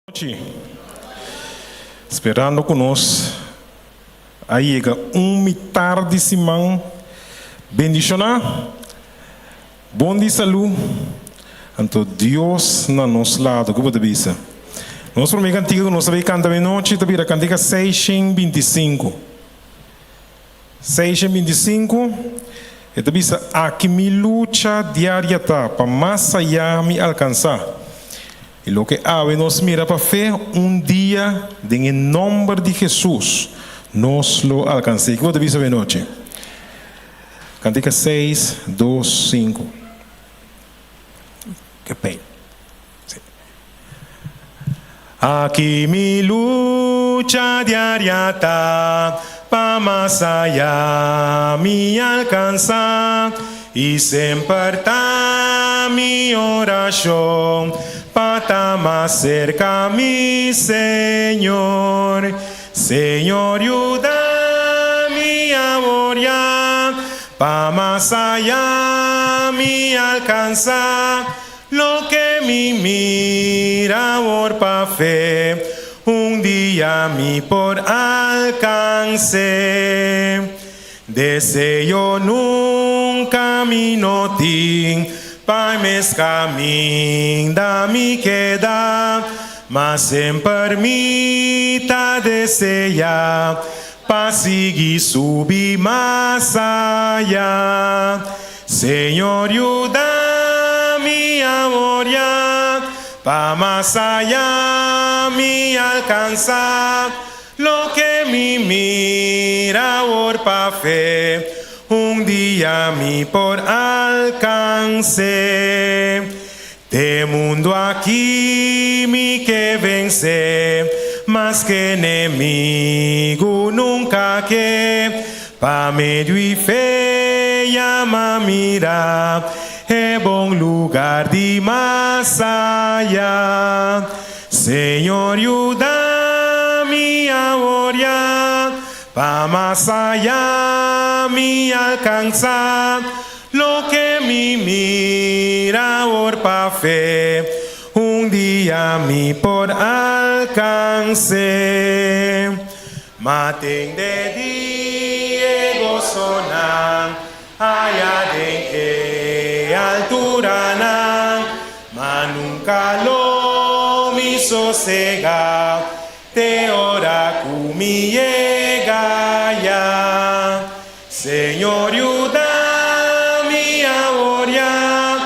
Noite, esperando conosco, aí chega tarde semana, bendicionar, bom dia saúde, então Deus na nosso lado, como você diz. Nós primeiro cantiga, nós vamos cantar a noite, também a cantiga 625. 625, e também aqui me luta diária para mais allá me alcançar. E lo que ave nos mira para fe, dia, em nome de Jesus, nos lo alcancei. Que vou te avisar de noite. Cantica 6, 2, 5. Que bem. Aqui mi lucha diaria está, para más allá me alcançar, e sempre está mi oração, para estar más cerca mi Señor. Señor, ayúdame a orar, para más allá me alcanzar, lo que mi mira por fe, día mi por alcance. Deseo nunca mi notín, para mes caminho da mi queda, mas sem permita desejar, para seguir subir mais allá. Senhor, ajuda-me a orar, para mais allá me alcançar, lo que me mira por fe, dia me por alcance. De mundo aqui me que vencer, mas que inimigo nunca que, para meio e feia ma mira, é bom lugar de mais allá. Senhor, ajuda-me a orar, para más allá me alcançar, lo que me mira por fe, dia me por alcance. Matem de dia gozonan, allá de que altura nan, mas nunca lo me sossegar, te ora mi llega ya. Señor, ayúdame a orar,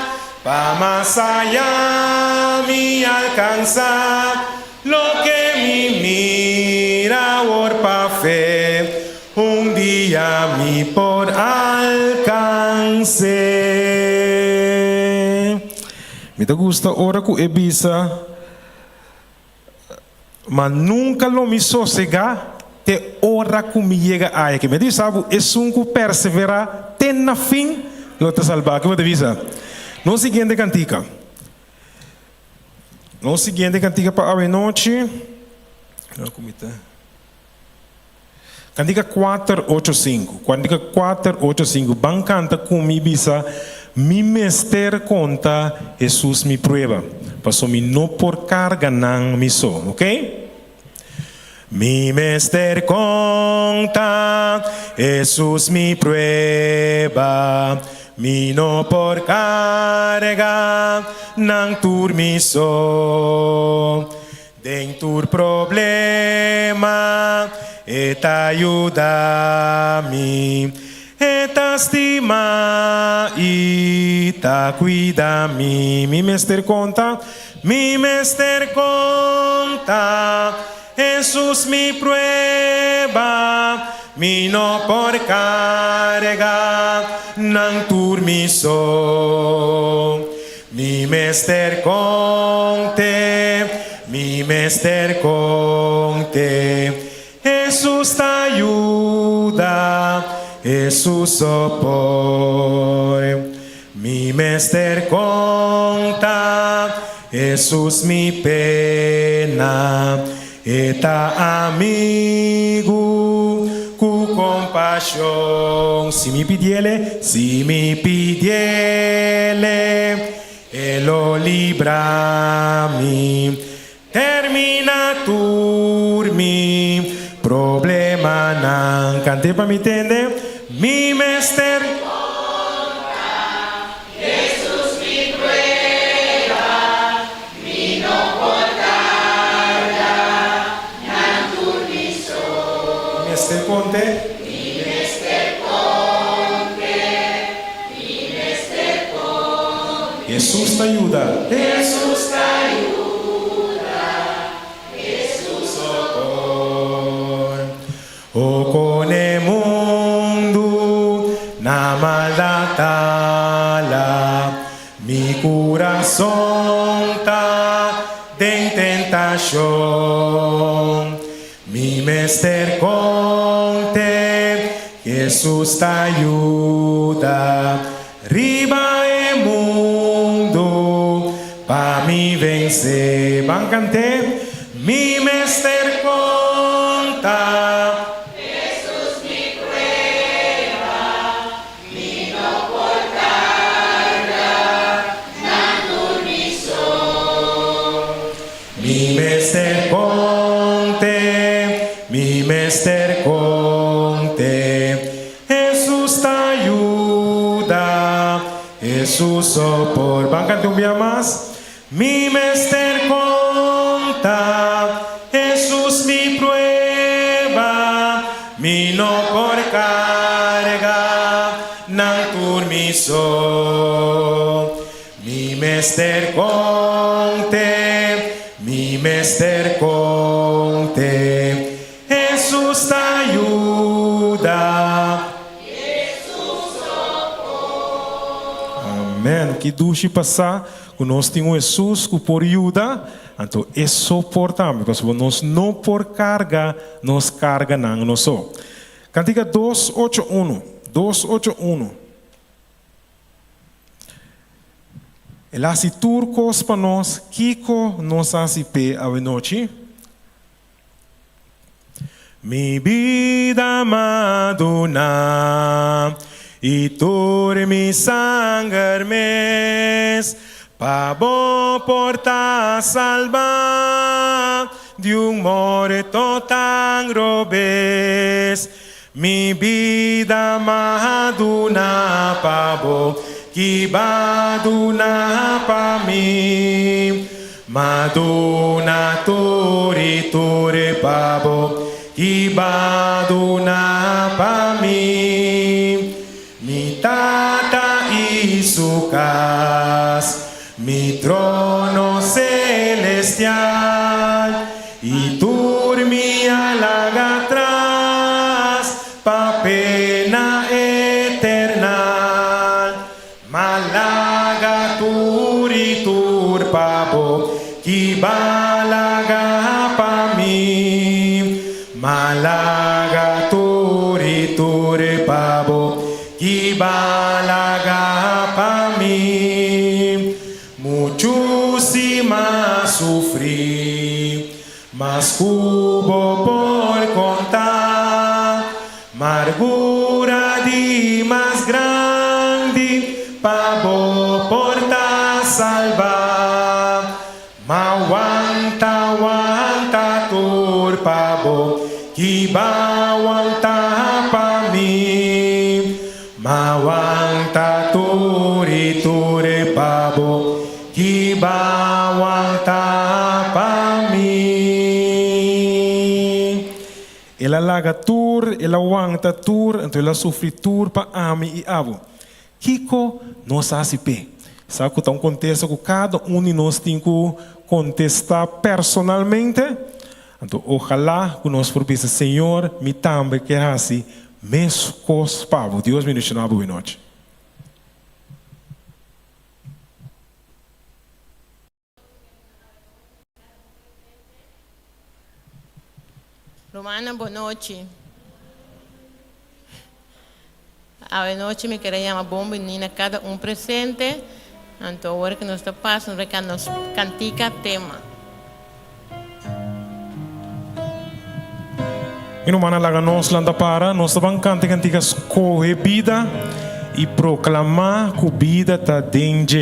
para más allá me alcanzar, lo que me mira por fe, día me por alcance. Me gusta ora ku ebisa, mas nunca lo me sossegar, te ora como me llega a que me diz, sabe, é que perseverar, tem na fim, lo te salvar. Que vou te avisar. No seguinte cantica para a noite, cantica 485, cantica 485, ban canta com mi bisa, mi mester conta, Jesus me prueba, passo mi no por carga nan mi so, ok? Mi mester conta, Jesus me prueba, mi no por carga nan tur mi so. Den tur problema, et ayuda-me, et estima, eta cuida-me. Mi mester conta, Jesus me prueba, mi no por carga, nan tur mi so. Mi mester conte, Jesus te ayuda, Jesus sopor. Mi mester conta, Jesus me pena, eta amigo, cu compaixão. Si mi pidiele, Elo libra-me. termina turmi problema nan cante para mi tende mi mester Jesús mi prueba, mi no portarla, nan turmiso. mester ponte Mi mester ponte, Jesús te ayuda Jesús te ayuda, Jesús sopor o con el mundo na maldad tala mi corazón está de tentación mi mester conte Jesús te ayuda riba el mundo pa mi vencer van cante mi mester conta Jesús mi prueba, mi no portarla, nan turmiso. mi mester conte Jesús te ayuda Jesús sopor van cante un día más mi mester conta Jesús mi prueba mi no por carga nan turmiso mi mester conte Jesús te ayuda Amém. Que duche passar, que nós temos Jesus que por ajuda, então é suportável, porque nós não por carga, nós carga não nós só. Cantiga 281. Ele hace turcos para nós, Kiko nos hace pé a noite. Mi vida maduna y tú mi sangre mes pavo porta salva de un muerto tan robes mi vida maduna pavo que baduna pa mi maduna turi pavo que baduna pa mi tata y su casa, mi trono celestial, y dormía la atrás, pa pena eterna. Malaga turi pavo, que balaga pa mi, Malaga turi pavo. Balaga pa mí, muchísima sufrí, mas hubo por contar, amargura de más grande, pavo porta salvar, ma aguanta tur pavo, que va aguanta pa mí. Mawanta turi pavo que bawanta pa mi. Ela laga tur, ela wanta tur, então ela sofre tur pa ami e avo. Kiko nos asipe. Sabe que está um contexto que cada um de nós tem que contestar personalmente. Então, ojalá que nós propício, Senhor, me também que assim. Mes cos pavo, Deus me deixou na boa noite. Romana, boa noite. A noite me queria chamar bom menina, cada um presente. Então, agora que nós estamos passando, nós cantica tema. E no mana laga nós landa para, nós vamos cantar cantigas corre vida e proclamar que a vida está dentro.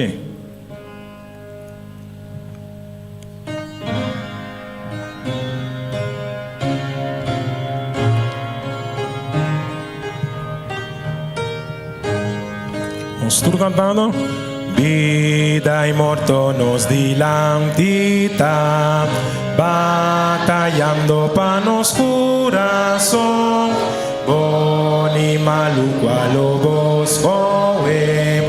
Nós tudo cantando. Vida e morte nos dilantita, batalhando para nos coração. Boni maluco a lobos coe,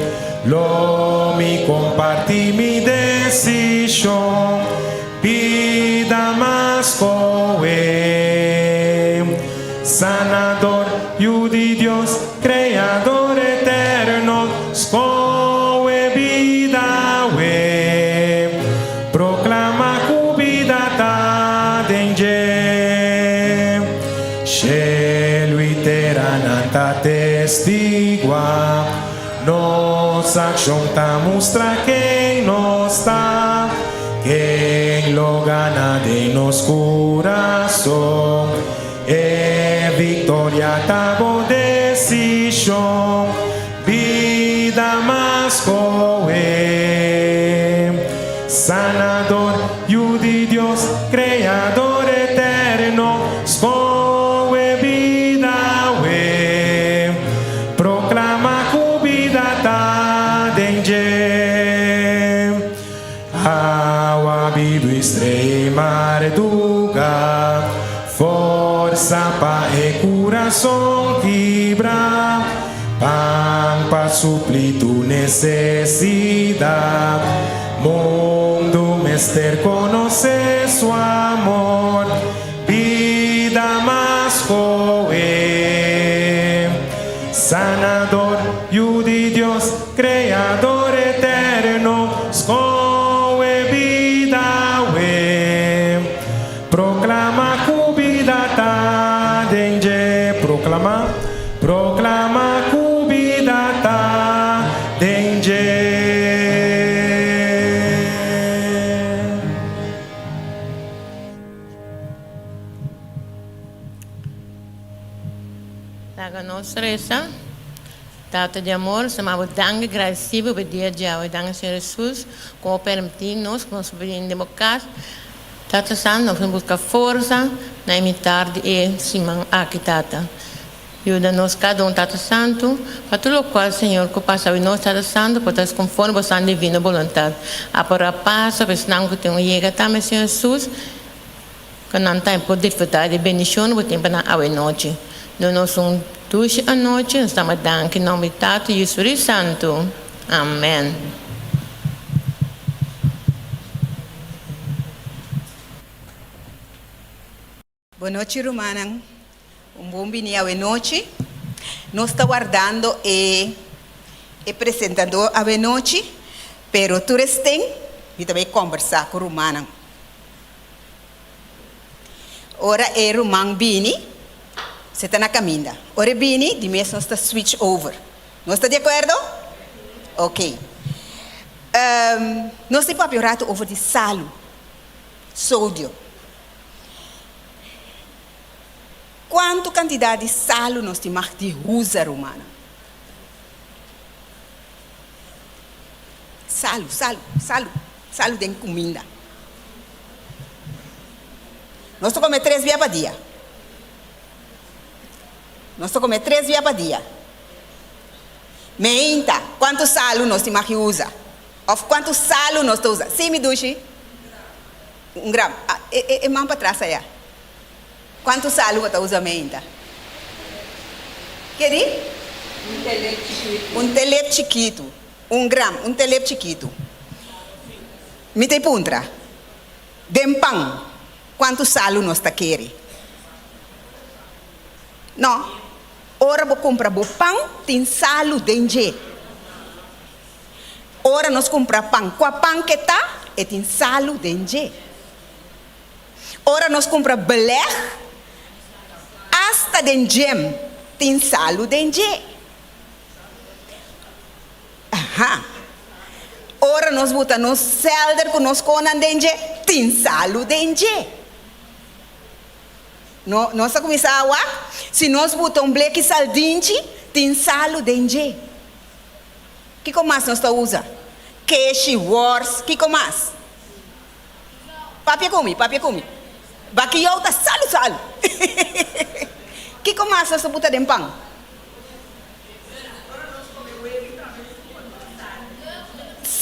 lo me comparti mi decisão. Vida mas coe, sanador, you de Dios, creador eterno, coe vida we, proclama cubida ta denge, shelu iterananta testigua, nos acción ta mostra quem nos está. Quem lo gana de nos coração é vitória da boa decisão. Vida mas coe, sanador, you de Deus, creador eterno, coe vida we, proclama cubida ta denge. Vivo extrema reduga, força para e coração quebra, pão para suplir tu necessidade, mundo mister conhecer seu amor, vida mas coe, sanador, you de Deus, creador eterno, proclama cubida ta denge, proclama cubida ta denge. Daga nossa reza, data de amor, chamamos dangue agradecido por dia de hoje, dangue Senhor Jesus, como permitir-nos, como sobrinho democrático. Tata Santo, nós vamos buscar força na imitar de Simão aqui, Tata. Ajuda-nos cada Tata Santo, para tudo o qual, Senhor, que passa em nós, Tata Santo, para estar conforme a sua divina vontade. A para paz, para senão que tenha chega também, Senhor Jesus, que não tem poder desfrutar de bendição, o tempo na noite. Nós duas a noite, nós estamos dando em nome de Tata e Espírito Santo. Amém. Boa noite, Romana. Bom dia à noite. Nós estamos guardando e apresentando a noite, pero tu restem e também conversar com Romana. Ora é Roman Bini, você está na caminha. Ora Bini, de mês nós está switch over. Nós está de acordo? Ok. Nós temos papel rato over de salo, sódio. Quanto quantidade de salo nós temos de usa romana? Salo de comida. Nós comemos 3 vezes por dia. Nós comemos 3 vezes por dia. Meinta, quanto salo nós temos que usar? Ou quanto salo nós usamos? Sim, me duche? 1 grama. É mão para trás aí. Quanto salo você usa meinta? Que diz? Um telete chiquito. 1 grama, um telete chiquito. Me tem puntra. Dempang. Quanto salo nós está querendo? Não. Ora vou comprar pão, tem salo dentro. Ora nós compramos pão. Com a pão que tá, tem salo dentro. Ora nós compramos belé. Hasta den gem tem salo dentro. Aha. Ora nós botamos no celder com nós conan dentro, tem salo dentro. Nós começamos a se nós botamos bleque saldinche, tem salo dentro. Que mais nós está usa? Queixe, wars, que mais? Papia come. Baquiou tá salo. Que mais nós está botando em pão?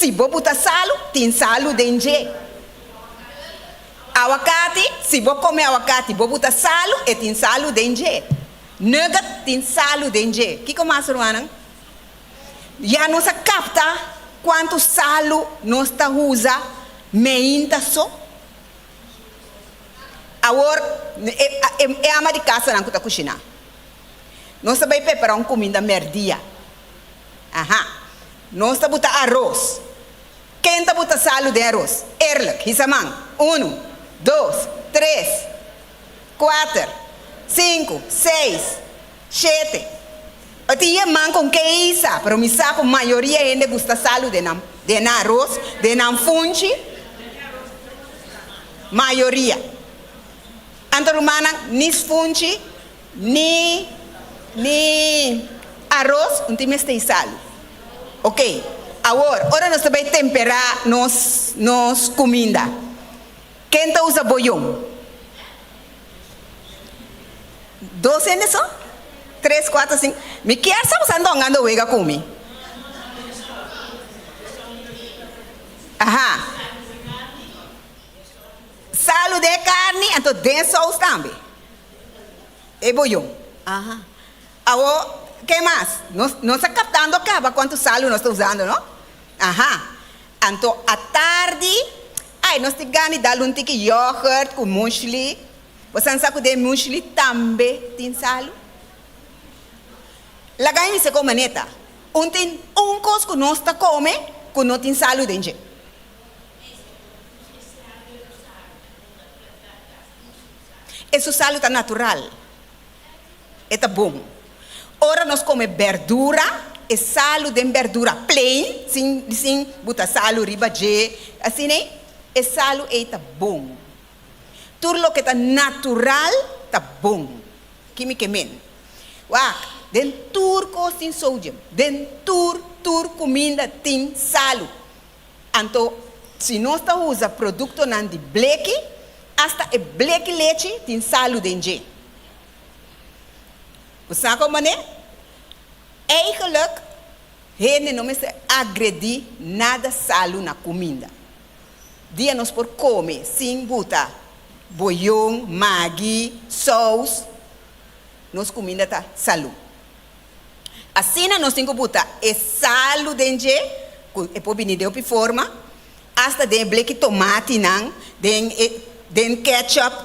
se você botar salo, tem salo dentro. Aguacate, se você comer aguacate, você botar salo, e tem salo dentro. Nugget, tem salo dentro. O que mais, Ruana? Já não se capta quanto salo nós está usando, meinta só. Agora, é ama de casa não está cozinhando. Nós vai preparar uma comida merdia. Nós está botar arroz. Quem está botar salo de arroz? Erlijk, hisamang. 1, 2, 3, 4, 5, 6, 7. Tinha man com que isso, pero me sabe a maioria ainda gosta salo de arroz, de fungi. Maioria. Antarumana, ni fungi, ni arroz, não tem mais salo. Ok. Agora nós vamos temperar nos comida. Quem está usa boião? 2 ainda só? 3, 4, 5. Me quer saber usando angando wega comi. Salo de carne, então de sauce também. E boião. Agora, o que mais? Nós estamos captando acaba quanto salo nós estamos usando, não? Então, à tarde, nós temos que dar um tique de iogurte com muesli. Você sabe que o muesli também tem salo? Lagai se come neta. Um coisa que nós está comendo, que não tem salo dentro. Esse salo está natural. Está bom. Ora nós comemos verdura, e salo de verdura plain, sem botar salo riba de, assim, né? E salo está bom. Tudo que está natural está bom. Que me quemen. Dentro coisa tem sódio, dentro comida tem salo. Então, se nós usamos produto de bleque, hasta e bleque leite tem salo dentro. Você sabe como é? Eigenlijk, ele não me agredir nada salo na comida. Dia nós por comer, sem botar boião, maggi, sauce, nossa comida está salo. Assim nós temos que botar salo dentro, e pôr vinho de forma, hasta de bleque tomate, de ketchup,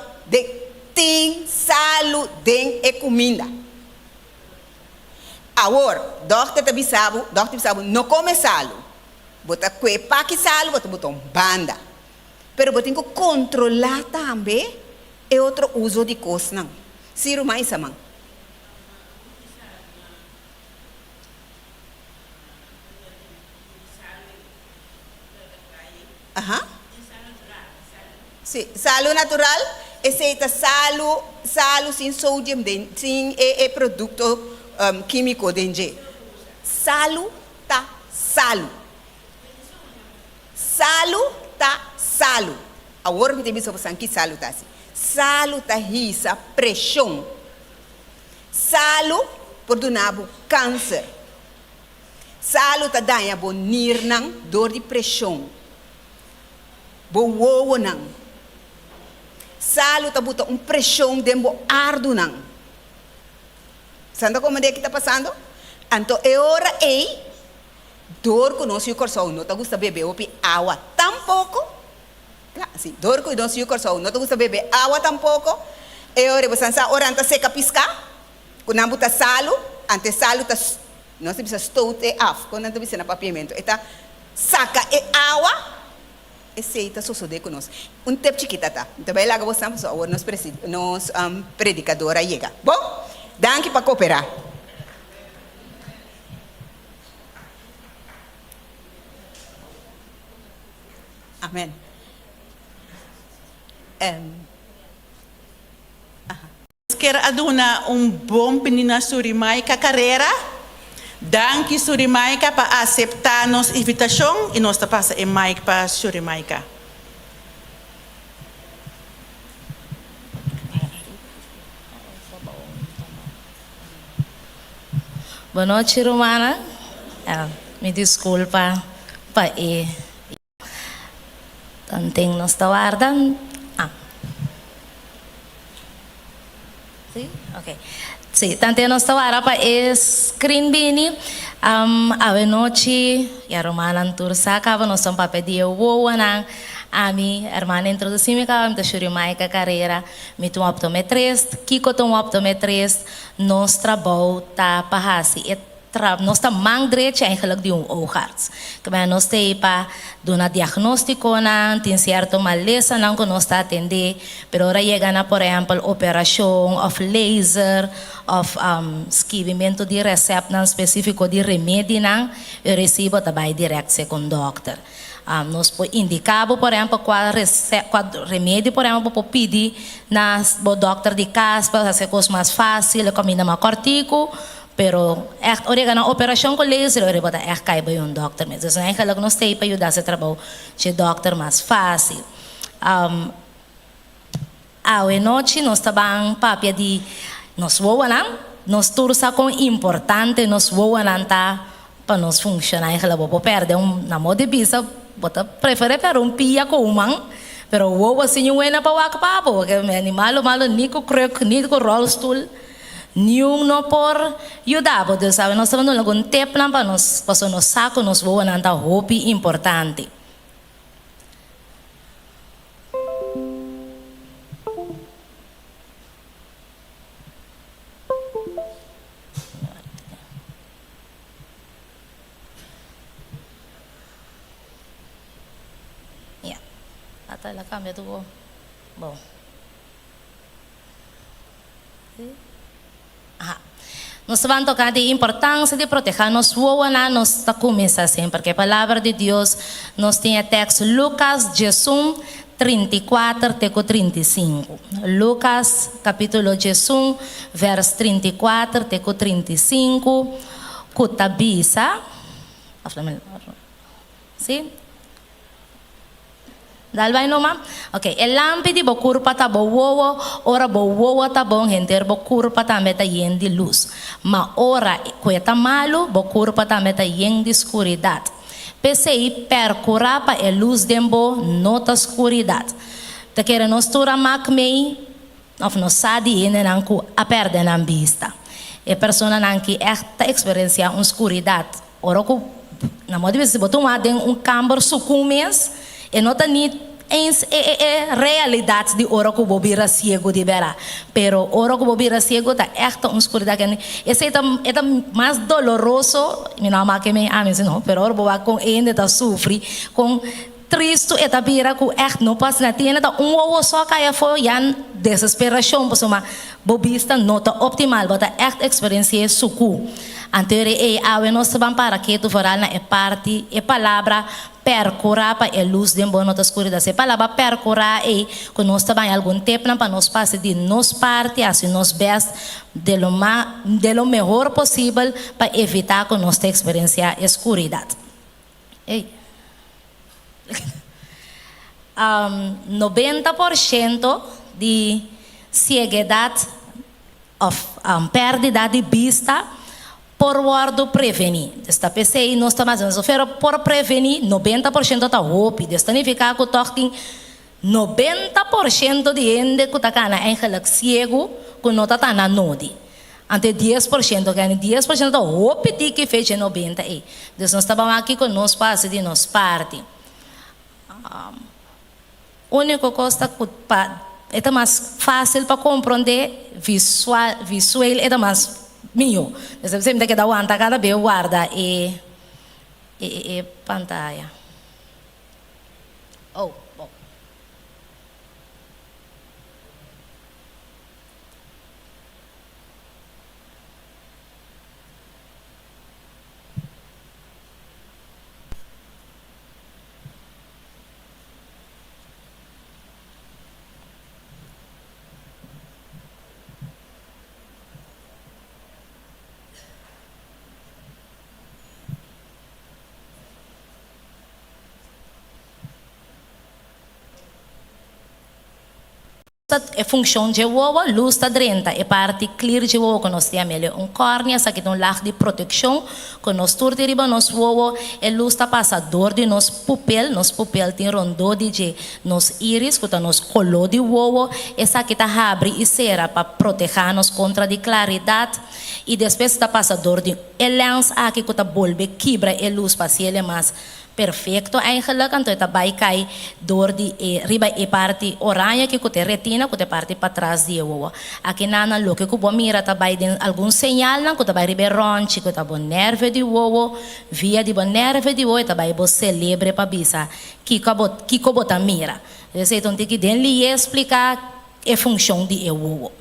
tem salo dentro da comida. Agora, doctor sabe, não come salo. Bota cuepa que salo, bota banda. Pero você tem que controlar também é outro uso de coisa, não. Ciro mais samang. Sim, salo natural, esse é salo sem sódio, sem produto químico dentro. Salo tá salo. Salo tá salo. Agora me tem visto você que salo tá assim. Salo tá risa pressão. Salo perdonabo câncer. Salo tá danha bo nirnang dor de pressão. Bo wowo nang. Salo tá bota pressão dembo ardo nang. Sabe como é que está passando? Então, é hora dor com nosso coração, não te gusta beber água tampouco. Sim, dor com nosso coração, não te gusta beber água tampouco. É hora você sabe, ora anta seca piscar, quando não botar salo, ante salo tá, não se precisa stoute af, quando não precisa na papiamento, eta saca água, e seita sucede conosco. Tempo chiquita tá. Então vai lá que você sabe, agora nos predicadora chega. Bom? Danke para cooperar. Amém. Quero aduna bom penina Surimaica carreira. Danke Surimaica para aceitar nossa invitação e nós tá passa em Mike para Surimaica. Boa noite, Romana. Me desculpa. pa tanting nos tawardan. Sí, okay. Sí, tanto nos tawara pa screen bini ave noche ya romana tursa ka nos son pa pedir o nang ami hermana introducir-me ka me shuri mai ka carreira me tum optometrist kiko tum optometrist nos trabalho ta pahasi nós estamos mang direito eigenlijk de oogarts. Que nós temos para dar um diagnóstico, tem certo maleza não que nós está atender, pero ora chega na, por exemplo, operação, of laser, of escrevimento de receita específico de remédio, não, eu recebo também direto com o doctor. Nós indicamos, por exemplo, qual remédio, por exemplo, para pedir na doctor de casa, para ser coisa mais fácil, comida mais cortico. Pero echt orega operação com laser ore bota echt cai bij een dokter met dus eigenlijk nog steeds para ajudar se trabalho de dokter mais fácil a noite nós tabang papia de nós voam nós tursa com importante nós voam tá para nós funcionar eigenlijk vou perder na moda bisa bota prefere per pia com umang pero voa assim não é na para o papo porque animal malo nico cruk nico rolstool Nenhum não por ajudar, porque sabe nós estamos no algum tempo para nós passar no saco nós voamos andar hobby importante. Yeah, até lá cambia tudo bom. Nós vamos tocar de importância de proteger nos voa nós está começando assim, porque a palavra de Deus nós tem texto Lucas 18 34 até 35. Lucas capítulo 18 verso 34 até 35. Kutabisa. Sim? Dalbay no ma? Okay, el lampi di bokurpa ta bowowo, ora bowowo ta bon henter bokurpa ta meta yen di luz. Ma ora queta malo bokurpa ta meta yen di escuridad. Pensei percurar pa a luz dembo nota escuridad. Te quer nos tura mak mei of no sadi ene nanku a perder na vista. E persona nanki esta experiencia escuridad. Ora ku na modo de se botar camber sucumes e nota ni realidade de ora que o bobira cego de vera, pero ora que o bobira cego tá echt escuridão que esse é mais doloroso, me não ama que me ame não, pero ora boa com ainda tá sofre com triste e tá bira com echt não passa na tienda tá ovo só caia foi yan desesperação por uma bobista nota optimal, bota echt experiência sucu. Anterior nós vamos para que tu falar na parte e palavra percurar para a luz de boa nota escuridão. Se palavra percurar que nós também algum tempo para nós passar de nos parte assim nos best de lo melhor possível para evitar que nós tenha experiência escuridão. 90% de ceguidade of perda de vista por guardo prevenir. Esta PC nós estamos fazendo por prevenir 90% da roupa. Isso significa que tem 90% de gente que está eigenlijk cego que não está na nodi. Ante 10%, que 10% da roupa que fez 90%. Então nós estamos aqui com nós passe de nós parte. Única coisa que é mais fácil para compreender visual é mais minho, sempre que dá uma cada vez guarda e pantalla. Oh. é função de ovo, luz está drenta, é parte clear de ovo que nós temos, córnea, essa aqui tem lago de proteção, que nós turte riba nos ovo, é luz está passador de nos pupil tem rondô de nos íris, que está nos color de ovo, essa aqui está abre e cera para proteger-nos contra de claridade, e depois está passador de lens aqui que está bolbe, quebra a luz para se ele mais perfeito, eigenlijk então está vai cair dor de riba e parte oranha que tem retina que tem parte para trás de ovo. Aqui na lo que o mira tá vai den algum sinal não que tá vai riba ronchi que tá bom nervo de ovo via de bom nervo de ovo tá vai bo celebre para bisa que como tá mira. Esse então tem que den lhe explicar a função de ovo.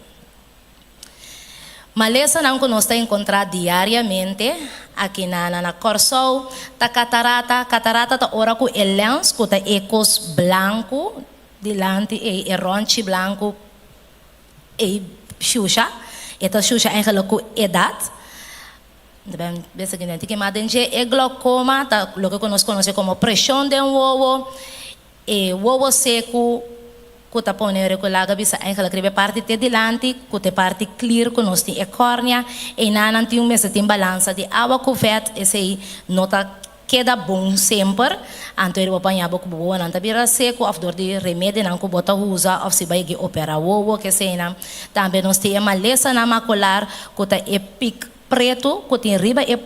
Maleza não que nós está encontrar diariamente aqui na Corsol, tá catarata tá ora com lens, com tá ecos branco, delante e ronchi branco e xuxa, eta xuxa eigenlijk com idade. Bem, bem seguinte, que madenje é glaucoma, tá lo que nós conhecemos como pressão de ovo, e ovo seco que tá poner com laga bisa eigenlijk ribe parte te delante que te parte clear que nós tem córnea e na tem mês tem balança de água com vet esse nota queda bom sempre anto ele apanhar com boa não tá bira seco of dor de remédio não que bota usa of se vai operar o que sei não também nós tem maleza na macular que tá pic preto, que tem riba e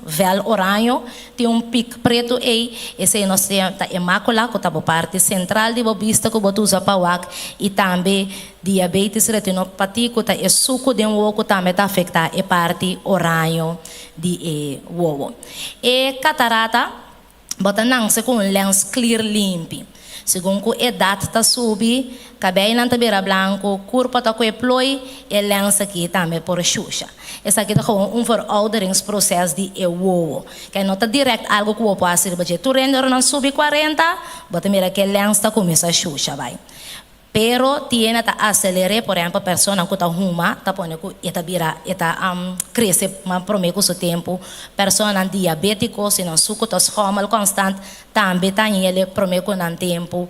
véu oranho, tem pico preto e esse nós temos a macula, que está a parte central de vista que você usa para o e também diabetes retinopatia, que está suco de ovo, que também está afetar a parte oranho de ovo. E catarata, bota não se com lens clear limpo. Segundo a idade está subi, cabelo não está beira branco, corpo está com ploi, e lens aqui também por xuxa. Esse aqui está com verouderingsprocesso de ovo. Que não está direto algo que o pode fazer, porque tu render não subi 40, bota mira que lens está começa a xuxa, vai. Pero tiene ta acelerar, por exemplo, a pessoa que está ruma, tá pondo que eta bira, eta cresce, mas prometo o tempo, pessoa diabético, se não suco tá escomal constante, também tem ele prometo não tempo,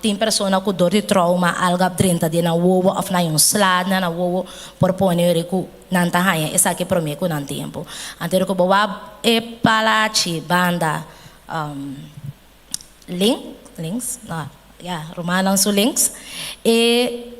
tem pessoa com dor de trauma, algo dentro de na ovo, of na slad na ovo, por poner que não tá aí, essa aqui prometo não tempo. Anterior que boa e palachi banda links, não. Romanang su links e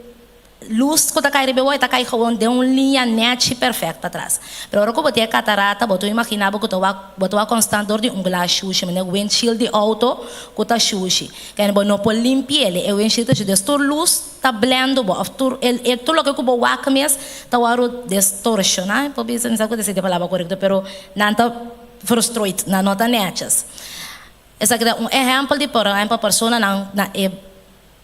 luz que tá caindo bem tá caindo com de linha net perfeita atrás. Pero agora que botar catarata, botou imaginava que botou a constante dor de glass sushi, né? Windshield de auto que tá sushi. Que não pode limpar ele, o windshield de destor luz tá blendo bo, after ele tudo que o wak mes tá waro distorcionar, por isso não sei como dizer a palavra correta, pero não tá frustrado, não tá netas. Esse aqui é exemplo de por exemplo pessoa na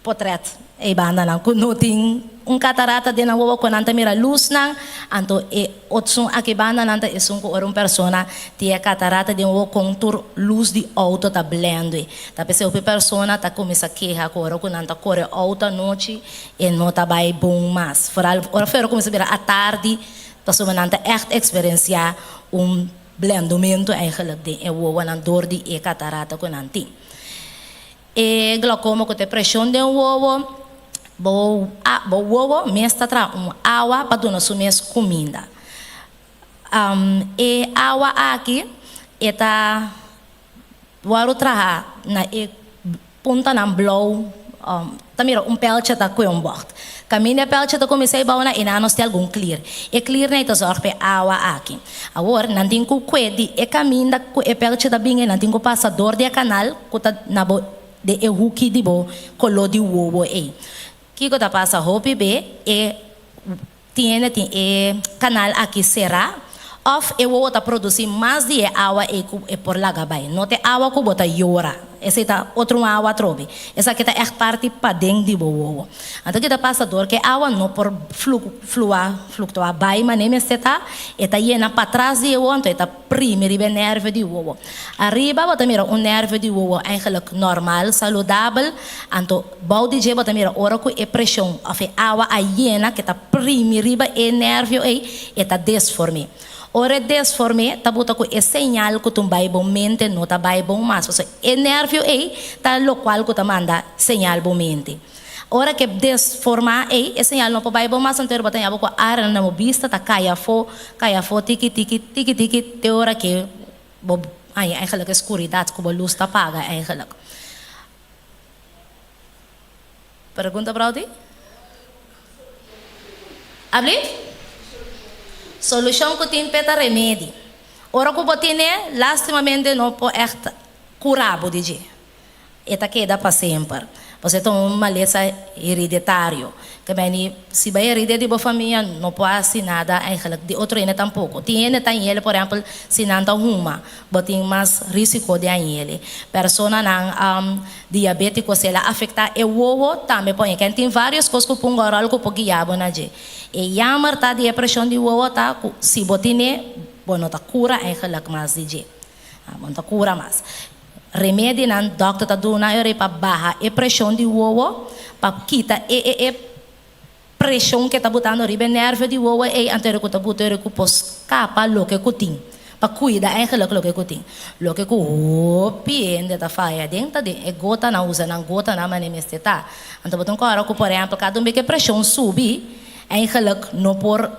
portrait e banda não tem catarata de na ovo quando mira luz não anto outro aqui banda não é uma pessoa tem catarata de ovo contour luz de auto tá blendo tá pensando que pessoa tá começa a quejar agora quando tá corre auto noite e não tá vai bom mas ora foi começa a virar à tarde pessoa não tá experienciar blendamento eigenlijk de ovo na dor de catarata com nanti e glaucoma com depressão de ovo bo ovo mesta tra água para donar sua comida e água aqui eta waru traha na punta na blow tamira peltje tá com bord caminha peltje tá comecei a bauna e não tem algum clear e clear nem tá só para água aqui agora não tem que cuide e caminha com e peltje tá bem não tem que passador de canal que tá na bo de e huki de bo color de ovo e que tá passa hopi be e tem canal aqui será of e o tá produzir mais de água e por lá gabai não tem água que bota llora esse tá outro água trobe essa aqui tá é parte para dentro de boa então que tá passador que água não por flutuar vai mas nem se tá e tá indo para trás de o então tá primeiro nervo de ovo arriba bota mira nervo de ovo eigenlijk normal saudável então body je bota mira ora com e pressão of água a iena que tá primeiro e nervo e tá desforme ora desforme tá bota com esse sinal que tu vai bom mente não tá vai bom mas você é nervo tá local que tá manda sinal bom mente Ora que desformar é señal no pode ir mais anterior botar yabo com ara na mobista tá caia fo tiki te ora que bo ai eigenlijk escuridade como luz tá paga eigenlijk. Pergunta Brody? Habli? Solução que tem peta remédio. Ora que botine lastimamente não pode echt curar bo DJ. Eta queda para sempre. Você tem uma maleza hereditário. Que bem, se vai herdar de boa família, não pode ser nada de outro ainda tampouco. Tem ele, por exemplo, se não está uma, tem mais risco de ele. Persona não diabético, se ela afeta o ovo, também põe. Que tem várias coisas que põe agora algo pouco diabo na gente. E a marta de pressão de ovo tá, se botine, não tá cura mais de gente. Não tá cura mais. Remédio nan doctor tá dando na hora para barra a pressão de ovo para quitar pressão que tá botando ribe nervo de ovo e anterior que tá botando que pos capa lo que cutin para cuidar lo que cutin lo que piende tá faia dentro de gota na usa na gota na manifestar então botam agora que por exemplo cada um que pressão subir eigenlijk não por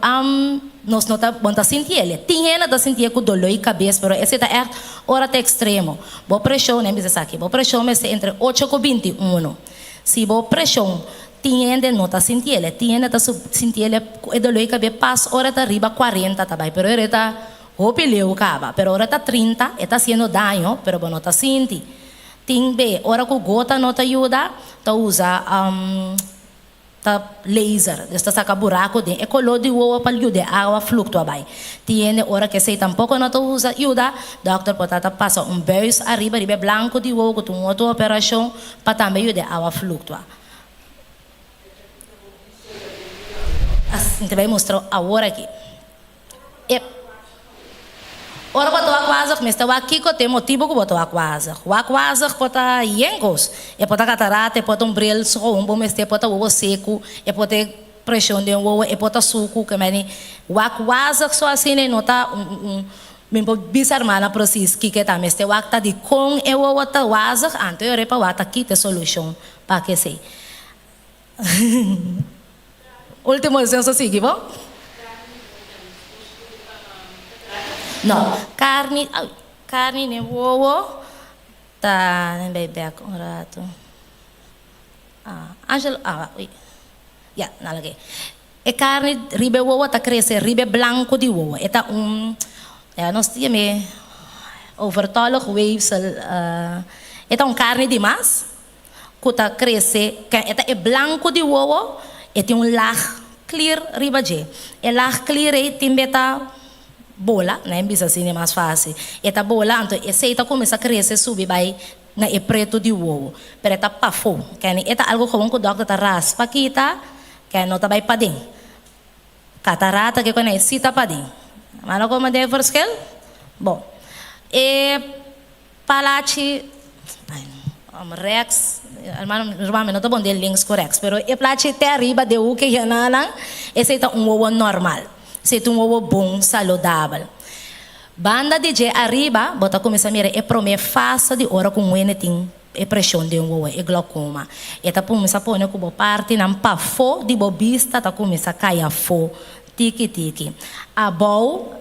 nós não tá sentir ele tinha tá sentir com dor e cabeça pero esse tá echt hora tá extremo boa pressão nem precisa aqui boa pressão é entre 8 e 21 se boa pressão tinha não tá sentir ele tinha tá sentir ele e dor e cabeça passa hora tá riba 40 tá bem pero ele tá opileu acaba pero hora tá 30 e tá sendo dano pero não tá sentir tem bem hora que gota não tá ajuda tá usa tá laser, esta saca buraco de e color de uva para ajudar a água fluctua vai. Tiene hora que sei tampouco não usa ajuda, doctor pode passa bus arriba branco de uva com outra operação para também ajudar a água fluctua. Assim te vai mostrar a hora aqui. Ora botou a quase, mas está aqui que tem motivo que botou a quase. O quase pode yengos, pode catarata, pode brilho, só bom mas pode ovo seco, pode pressão de ovo, pode suco, que meni. O quase só assim não tá mesmo bizarro na processo que tá, mas tem o tá de com e o tá quase, antes eu repa o tá aqui tem solução para que sei. Último exemplo seguinte, bom? Não, carne nem ovo, tá, nem bem back um rato. Angelo, ui, já, não liguei. E carne, ribe ovo, tá crescer, ribe branco de ovo. E tá nós tínhamos overtolig weefsel, e tá carne demais, que tá crescer, que é branco de ovo, e tem laag clear riba de. E laag clear e tem beta bola, né? Bisa assim é mais fácil. Eta bola, então esse tá começa a crescer, subir vai na é preto de ovo. Pero eta pafo, que eta algo como que o doctor tá raspa aqui tá, que não tá vai para dentro. Catarata que conhece tá para dentro. Mas não como deve verschil? Bom, e palate, rex, normalmente não tá bom de links com rex, pero e palate até arriba de o que já não, esse tá ovo normal. Se tu ovo bom, saudável. Banda DJ arriba, bota começar a mirar e promete fácil de hora com o tem e pressão de ovo e glaucoma. E tá começa a pôr como parte não pa fo de bobista tá começa a cair fo tiki. A bol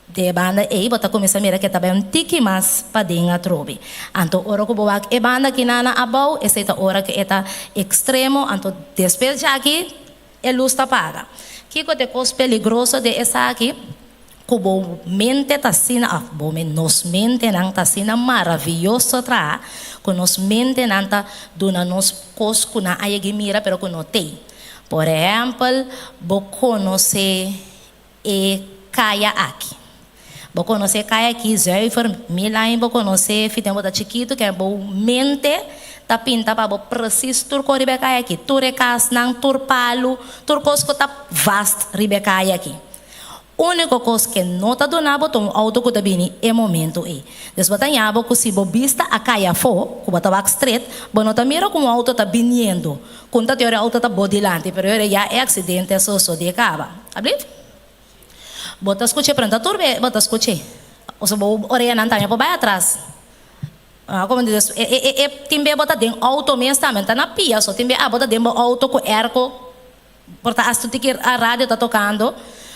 de banda e bota começar a mirar que tá bem tiki mais para dentro trobe. Anto hora que boa e banda que nana a bol, essa tá hora que tá extremo, anto despeja aqui e luz tá paga. Que é coisa peligrosa de essa aqui, como mente tá sendo, nos mente não tá sendo maravilhoso tra, que nos mente não tá dando nos coisas que não aí que mira, pero que não tem. Por exemplo, vou conhecer e caia aqui. Vou conhecer caia aqui, zuiver, milai, vou conhecer, fitembo da chiquito, que é bom mente. Ta pinta para precis turco ribeca aqui, turecas nang turpalo, turcos que tá vast ribeca aqui. Único coisa que não tá dando botom auto que tá vindo é momento aí. Depois tá nhabo que se bobista a caia fo, que bota back straight, não tá mira como o auto tá vindo, conta teoria auto tá bodilante, pero já é acidente só de acaba. Abri? Bota escute prenda turbe, bota escute. O se bo orelha não tá para vai atrás. Como diz, timbe bota den auto mesmo também tá na pia, só timbe bota den auto com erco, porta asto que a rádio tá tocando,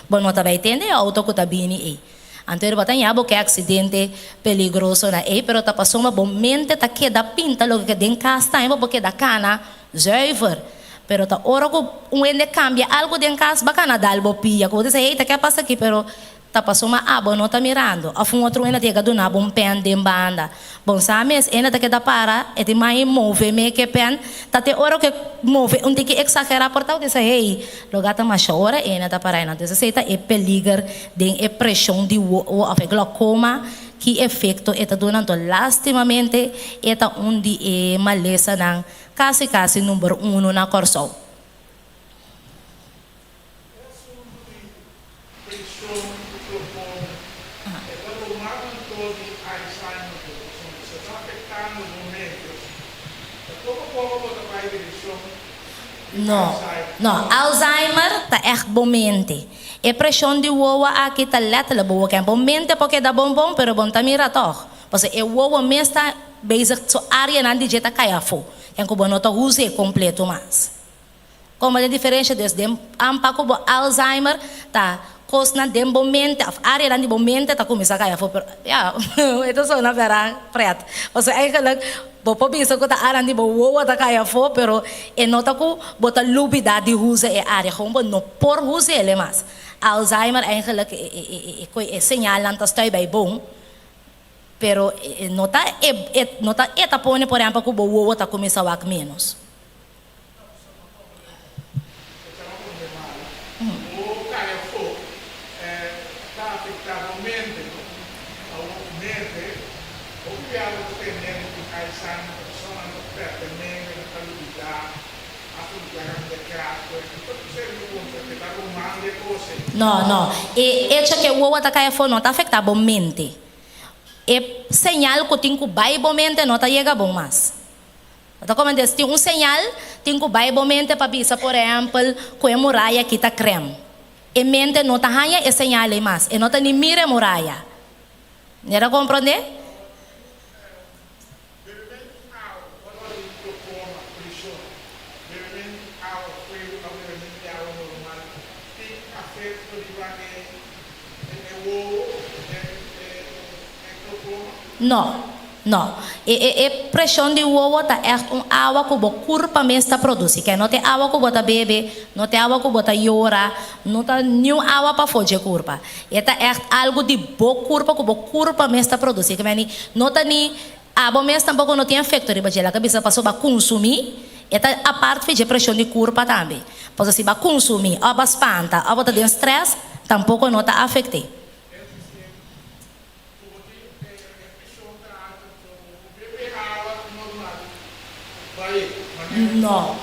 bom não tá vai entender auto que tá bini aí. Então ele bota nhabo que acidente peligroso na aí, pero tá passou uma bom mente tá que da pinta logo que den casta, porque da cana zuiver. Pero ta ora ko ende cambia algo den casa bacana dalbo pia, ko diz ei tá que passa aqui, pero tá passou uma aba não tá mirando. A um outro ena tega do na bom pen de banda. Bom sames ena tá que da para, e de mais move me que pen, tá te ora que move, tem que exagerar por tal diz ei, logo tá mais hora ena tá para não diz sei tá é peligro de pressão de o a glaucoma que efeito eta donando lastimamente eta onde é maleza nang kasi número 1 na Corsol. No, Alzheimer tá echt bomente. E pressão de uoa aqui tá letterlijk boa que é bomente porque dá bom, pero bom tá mira toch. Porque e uoa mesmo está bezig so área na digita kaya fo. Yang ko bono to use completo mas. Como a diferença desde ampa ko Alzheimer tá cosna dem bomente, a área na bomente tá começa kaya fo. Ja, ito so na vera pret. Porque eigenlijk Bopo bisa ko ta aran di bo ta kaya fo pero e nota ko bota lubida di huze e área gewoon no por huze ele mas Alzheimer eigenlijk e señalan ta stai bij bom pero nota nota eta pone por exemplo ko bo ta começa a menos. No. E hecho que o tá caia fo não tá afetar bom mente. E señal que tem que vai bom mente não tá chega bom mais. Tá como diz, tem señal tem que vai bom mente para bisa por exemplo, com a muralha que tá creme. E mente não tá hanha e señal mais. E não tá nem mira muralha. Nera compreender? No. E pressão de uovo tá é água que o corpo mesmo está produz. Que não tem água que bota bebe, não tem água que bota llora, não tem nenhuma água para fugir corpo. E tá é algo de bom corpo que o corpo mesmo está produz. Que não tem nem água mesmo tampouco não tem efeito de baixar a cabeça passou para consumir. E tá a parte de pressão de corpo também. Porque se vai consumir, ou vai espanta, ou vai ter stress, tampouco não tá afetado. No.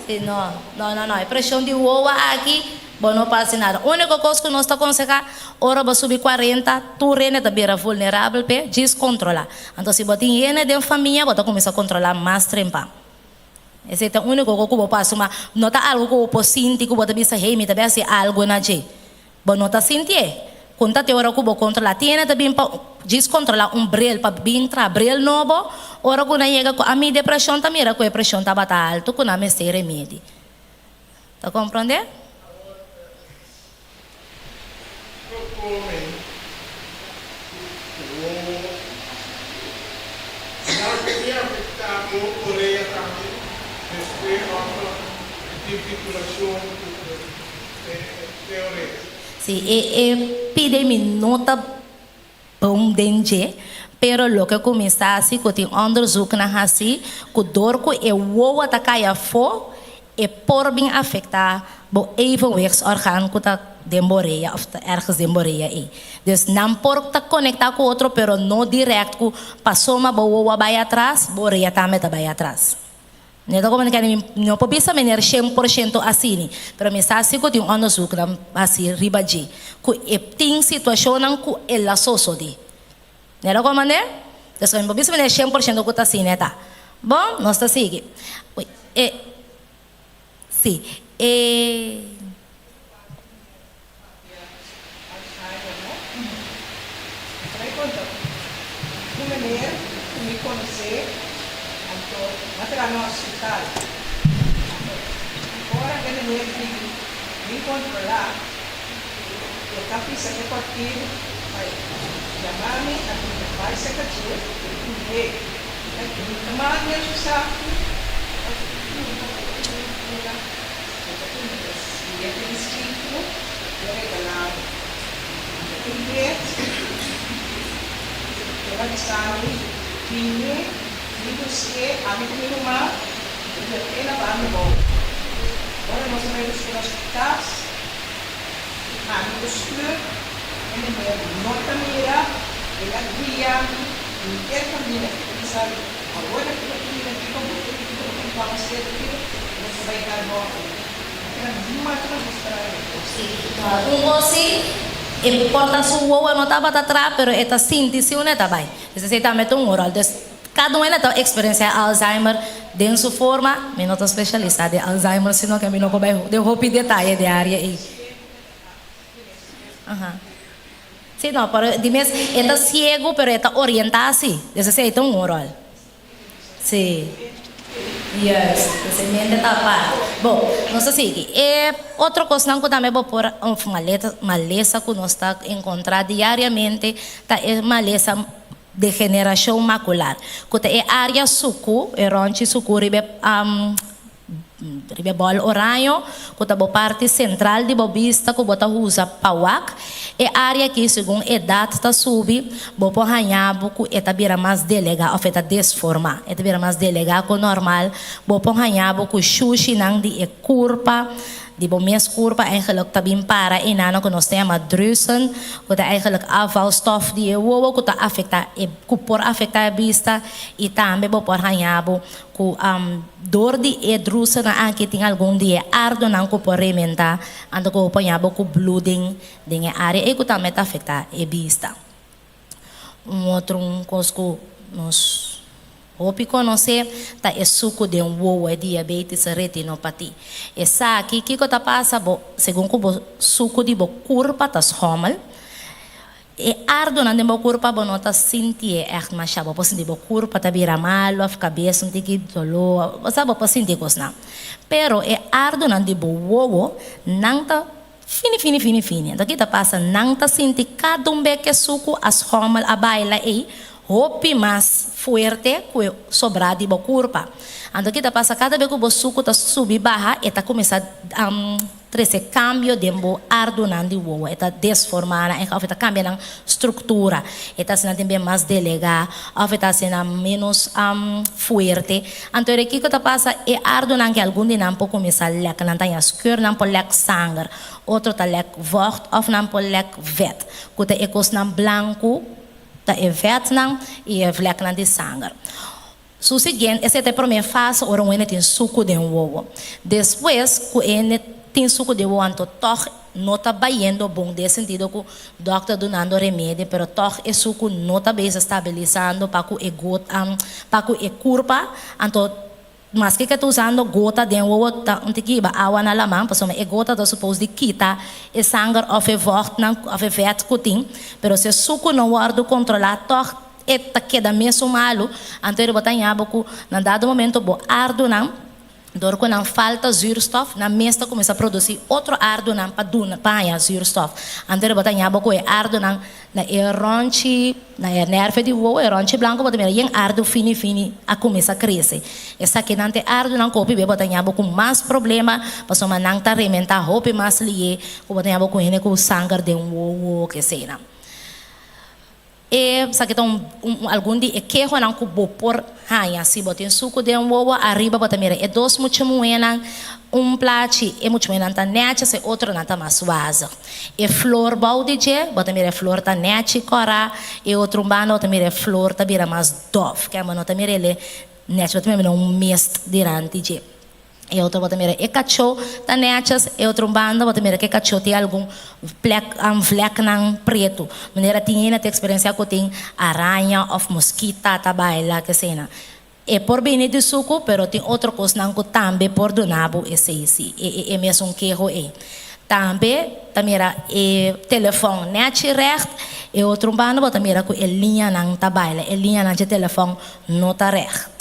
Sim, não. É pressão de uovo aqui, bom, não passa nada. A única coisa que nós está aconselhando, hora vai subir 40, tu rene também é vulnerável, para descontrolar. Então, se você tem de família, você começa a controlar mais trempa. Esse é o único que eu passo, mas não está algo que eu posso sentir, que eu posso pensar, hey, me também é algo na gente. Bom, não está sentindo. Quando te ora kubo controlar tiene também para descontrolar bril para bem bril novo ora quando chega com a minha depressão também era com a depressão tá bata alto com a me ser remédio tá compreender? Sim, epidemia não está bom dentro, pero lo que começa assim, que tem onderzoek na assim, que dor que o atacar fo, e por bem afetar, bo evenwichtsorgaan que tá demboreia, of ergens demboreia aí. Dus não por tá conectar com outro, pero não direto, que passou uma boa vai atrás, boreia também tá vai atrás. Então, como não pode ser 100% assim, pero me sabe que tem onderzoek na assim ribaji, que tem situação que ela só de. Não como né? Então, não pode ser 100% que tá assim, né tá? Bom, nós tá seguindo. Sim. conhecer, então, entrar no hospital. Agora, ele não é de controlar, eu capis aqui partir, vai chamar-me, a minha pai se cachou, e tomar minha justiça. E aquele escrito é regalado. Inglês, ela sabe que você a mim comigo mal, ela vai me bom. Agora nós vamos para os hospitais, a minha escola, ele me nota mira, ela guia, ele caminha, ele sabe, agora que eu tenho aqui como eu vou fazer aqui, você vai dar bom. Você importa sua uva não estava atrás, pero esta sintição não também. Você também tem oral. Cada um tem experiência Alzheimer de sua forma. Eu não sou especialista de Alzheimer, senão que eu não vou pedir detalhe de área aí. Sim, não, pero de mes está cego, pero está orientado sim. Você tem oral. Sim. Yes, esse mente tapar. Bom, nós assim, outra coisa que também vou pôr maleza que nós está encontrar diariamente, tá é maleza de degeneração macular. Que é área suco, ronchi suco ribe bol oranho, que tá parte central de bobista que bota usa pawak, é área que segundo idade tá subi, bo por hanhabo que eta bira mais delega, afeta desforma, eta bira mais delega que normal, bo por hanhabo que sushi nang di curva, die mes curva eigenlijk tabim para inano que nós temos drusen, que tá eigenlijk afvalstof die wo que tá afeta que por afetar a vista e também bo por hanhabo que dor de drusen na aqui tem algum dia ardo não que por rementa, ando que ponhabo que blooding dengue área e que também tá afetar a vista. Outro coisa que nós Hopi conhecer tá é suco de uva, é diabetes, retinopatia. Essa aqui que tá passa bo, segundo o suco de bo curva tá schommel. E ardo na de bo curva bo não tá sentir echt mais chabo, po sentir bo curva tá vira malo, a cabeça não tem que dolor, você bo sentir coisa não. Pero é ardo na de bo uva, não tá fini. Então aqui tá passa não tá sentir cada beque suco as schommel a baila aí. Hopi mais fuerte que sobrar de curva. Então aqui tá passa cada vez que o suco tá subir barra, e tá começar a trazer cambio de ardo não de uva, e tá desformar, e tá cambiando estrutura, e tá sendo também mais delega, e tá sendo menos fuerte. Então aqui que tá passa é ardo não que algum dia não pode começar a leque, não tem escuro, não pode leque sangue, outro tá leque vocht, ou não pode leque vet, que tá ecos não branco. Tá é Vietnam e é vlek de sangue. O seguinte, essa é a primeira fase, ora o tem suco de uva. Depois, que ele tem suco de uva, então não está baiando bom, nesse sentido que o doctor dando remédio, mas o suco não está bem estabilizando para que é curva, então mas que tu usando gota de uva, não tem que ir água na lamão, porque a gota está suposto de quitar o sangue ou o voto, ou o vet que tem, mas se o suco não guarda controlar, eta queda mesmo malo, então ele botar em água que, num dado momento, o ardo não, dor que não falta zuurstof, na mesma começa a produzir outro ardo não para zuurstof. Então ele botar em água que ardo não, na ronchi, na nerve de uva, ronchi branco, botar em ardo fini a começa a crescer. Essa aqui não tem ardo não copi, botar em água com mais problema, passou uma não tá rementa roupa mais lié, botar em água com ele com sangue de uva que seja. E sabe algum dia que não cubo por raia se botem suco de uva arriba bota mira é dois muito moena plato é muito moena tá nete se outro não tá mais vaza e flor balde bota mira flor tá nete cora e outro bano tá mira flor tá vira mais dove que a mano tá mira ele nete bota mira mês durante e outro bota mira e cachorro tá netas e outro bando bota mira que cachorro tem algum vlek não preto maneira tinha na experiência que tem aranha ou mosquita tá baila que cena e por bem de suco pero tem outra coisa não que também por donabo esse e mesmo que erro é também tá mira e telefone net recht E outro bando bota mira que a linha não tá baila, a linha não de telefone não tá recht.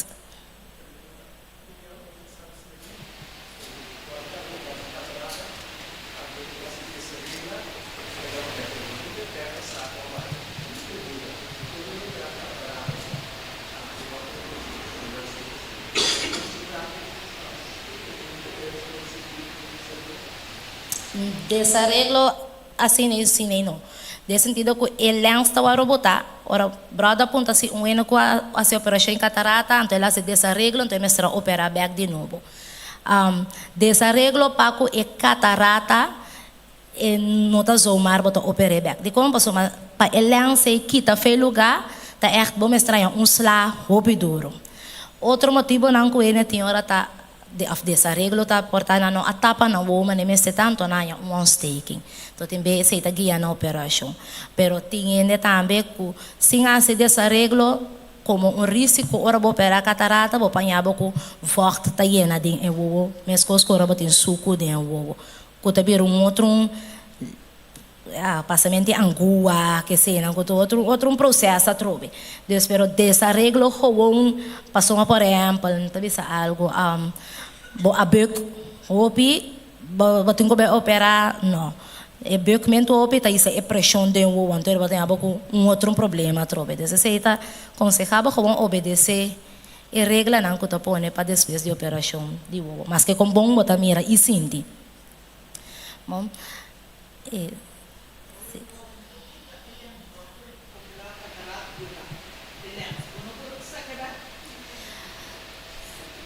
Desarreglo assim não. De sentido que ele está a robotar, ora brother aponta se ano com a operação em catarata, então ela se desarreglo, então mestra opera back de novo. Desarreglo para que catarata e não tá zoomar bota opera back. De como passou para ele se quita feio lugar, tá echt bom mestra sla hobby duro. Outro motivo não que ele tinha ora tá desarreglo tá portando a tapa na woman e mestre tanto na one staking. Então também esse tá guia na operação. Pero tinha também que sem esse desarreglo como risco ora bo opera catarata bo panhabo com forte tá llena de ewo, mas coisas ora bo tem suco de ewo. Que também outro passamento de angua, que sei, não, outro processo a trobe. Pero desarreglo com passou por exemplo, talvez algo bo abek opi bo tingo be opera no e bek mento opi tá isso é pressão de o então ele tem outro problema trobe desse seita aconselhava como obedecer e regra não que tu põe para depois de operação de o mas que com bom botar mira e senti bom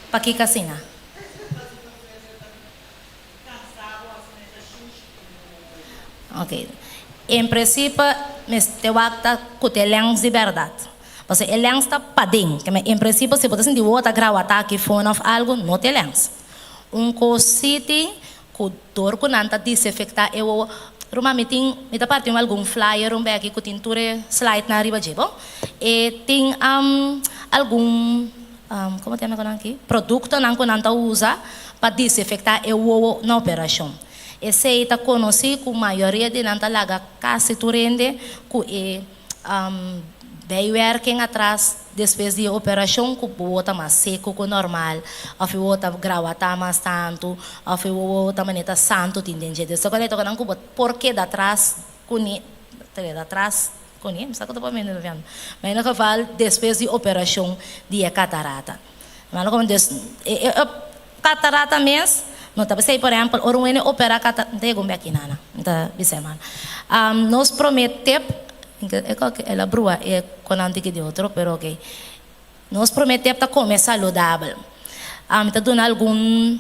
para que casina. Ok. Em princípio, te wakta kuteleng de verdade. Porque ele está pading. Em princípio, se você sentir outra grau ataque fone of algo, não te lens. Cosite que dor que não está desinfectar eu Ruma meeting, mita parte algum flyer aqui que tinture slide na riba jebo. E tem algum como tem aqui? Produto não que não usa para desinfectar o na operação. Esse está conhecido com a maioria de não laga casi turende que daí working atrás depois de operação que o outro mais seco que normal, ou o outro grau tá mais tanto, ou o outro maneta santo tendente. Então quando eu tô falando que porque da trás cuni, da trás cuni, sabe que eu tô falando vendo. Mas no caso depois de operação de catarata. Mas como catarata mesmo, não tá pensei por exemplo, orang opera catarata, tem como aqui nana, tá pensei mano. Nós prometemos ela brua é com antigo de outro, pero ok. Nós prometemos para comer saudável. Tá dando algum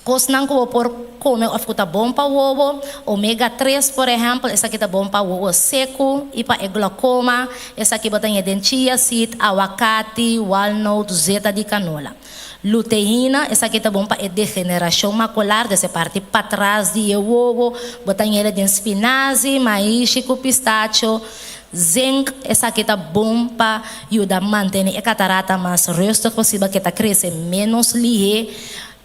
coisa não que por comer ou fica bom para o ovo, ômega 3 por exemplo, essa aqui tá bom para o ovo seco e para glaucoma, essa aqui bota em chia seed, aguacate, walnut, zeta de canola. Luteína, essa aqui tá bom para a degeneração macular, dessa parte para trás de ovo, botar ela de espinazzi, maíz, pistacho, zinc, essa aqui tá bom para ajudar a manter a catarata mais resto possível, que tá crescer menos ligeiro.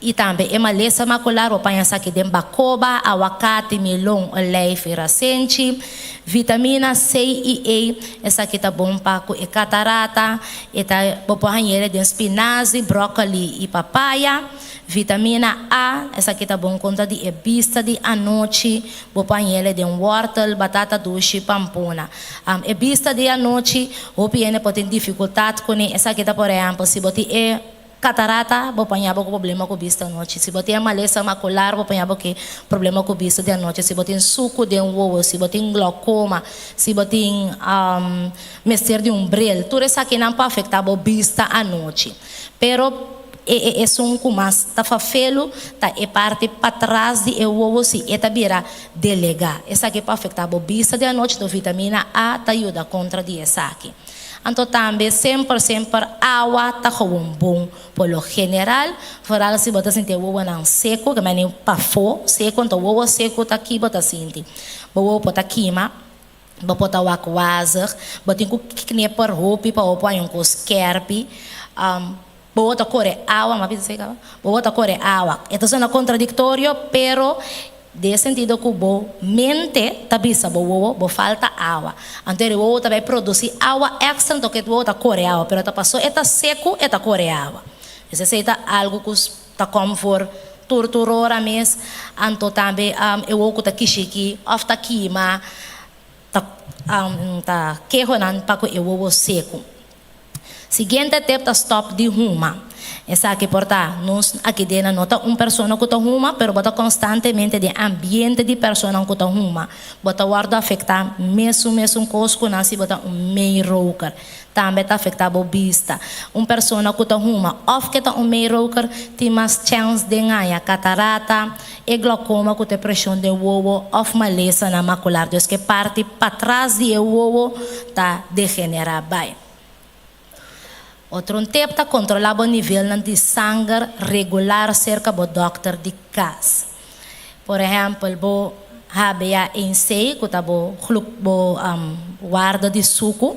E também é maleza macular, o panha aqui de bacoba, aguacate, melão, leite, racente, vitamina C e E, essa aqui tá bom para a catarata, e tá bom para de espinazzi, brócolis e papaya, vitamina A, essa aqui tá bom conta de ebista de anoche, bom para de wortel, batata doce, pampona. Ebista de anoche, o piene pode ter dificuldade com essa aqui tá por exemplo, se bote catarata, vou apanhar com problema com vista à noite. Se você tem maleza macular, vou apanhar com problema com vista à noite. Se você tem suco de ovo, se você tem glaucoma, se você tem mestre de umbrel, tudo isso aqui não pode afetar a vista à noite. Pero é um que mais está fazendo, tá é parte para trás de ovo, se é vira delega. Essa aqui pode afetar a vista à noite, então vitamina A tá ajuda contra essa aqui. Então também sempre água tá com bom pelo general, fora se você sentir o ovo não seco, que nem pafo seco, então o ovo seco tá aqui você sente, o ovo tá queima, você botar o aquazer, você tem que nem por roupa para o põe com skerpe, bota cor água, mas você botar cor água, então é contraditório, pero de sentido que bo mente tabisa bo falta água. Então o ovo também produz água extra do que o ovo tá corre água, pero tá passou eta seco eta corre água. Esse é algo que tá como for torturora mes, anto também o ovo tá kishiki, of tá queima, tá quejonan para que o ovo seco. Seguinte tempo tá stop de ruma. Essa aqui porta nós aqui dentro nota pessoa que tá ruma, pero bota constantemente de ambiente de pessoa que tá ruma. Bota guarda afetar mesmo cosco nasce bota meio roker. Também tá afetar bobista. Pessoa que tá ruma, of que tá meio roker, tem mais chance de ganhar catarata, e glaucoma que tem pressão de ovo, of maleza na macular, dus que parte para trás de ovo tá degenerar bem. Outro tempo está controlado o nível de sangue regular cerca do doctor de casa. Por exemplo, o HbA1c, que está o guarda de suco,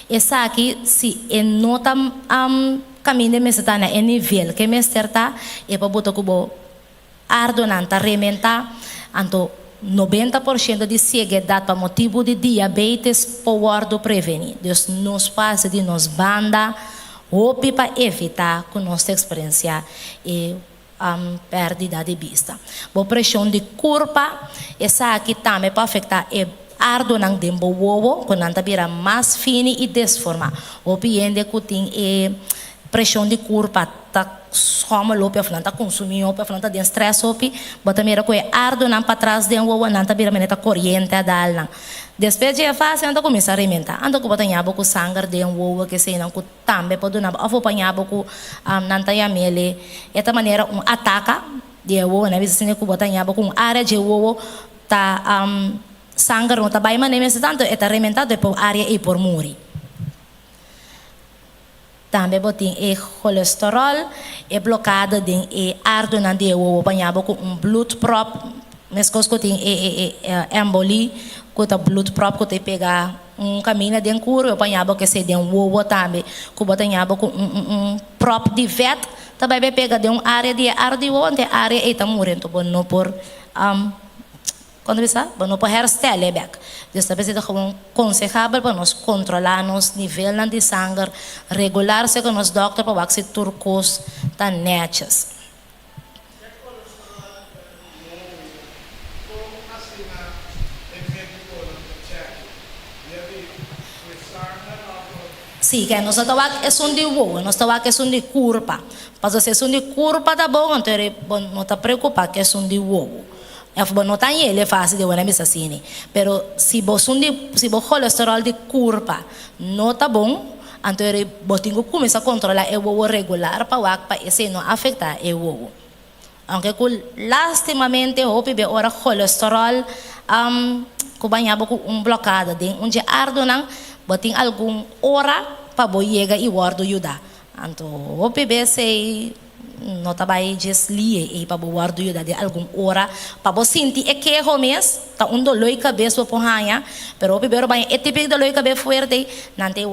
essa aqui, se nota caminho de está na nível que me está, é para botar o ardonante rementa, então 90% de cegueidade para motivo de diabetes pode prevenir. Deus nos passa de nos banda, hope para evitar que nossa experiência e perda de vista. A pressão de curva, essa aqui também pode afetar e ardo nang dembo wowo, quando anda vira mais fino e desforma. Hope ainda que tem pressão de curva, tá como lope a tá consumindo, a tá de stress hope, bota mira que ardo nang para trás de wowo, nanda vira meneta corrente a dar. Depois de fase anda começa a alimentar, anda com botar nhabo com sangue de wowo que se não com tambe pode não, ou para nhabo com nanta yamele, esta maneira ataca de wowo, né? Visa se com botar nhabo com área de wowo tá sangue não tá bem mas nem tanto é tá alimentado depois área e por morrer. Também botin e colesterol é bloqueado de ardo na de wowo para nhabo com blood prop, mas que tem emboli que tá blood prop que te pegar caminho de cura eu panhava que se de wowo também que botanhava com prop de vet também vai pegar de área de wowo de área e tá morrendo bom não por quando bisa bom não por hairstyle back desta vez é como aconselhável para nós controlar nos nível de sangue regular se com nos doctor para wax turcos tá netas. Sim, que nós estamos aqui é de wowo, nós estamos aqui é de curva. Mas se é de curva tá bom, então não está preocupado que é de wowo. É bom não tá ele é fácil de uma mesa assim. Pero se o colesterol de curva não tá bom, então eu tenho que começar a controlar o wowo regular para esse não afetar o wowo. Aunque lastimamente hope be ora colesterol que banhava com blocada de onde ardo não botin algum hora para boiega e guardo ajuda. Então, o PBC não tá bem deslie e para guardo ajuda de algum hora para bo sentir que é mês tá dolor cabeça por hanha, pero o PBC bem é típico dolor cabeça forte, não tem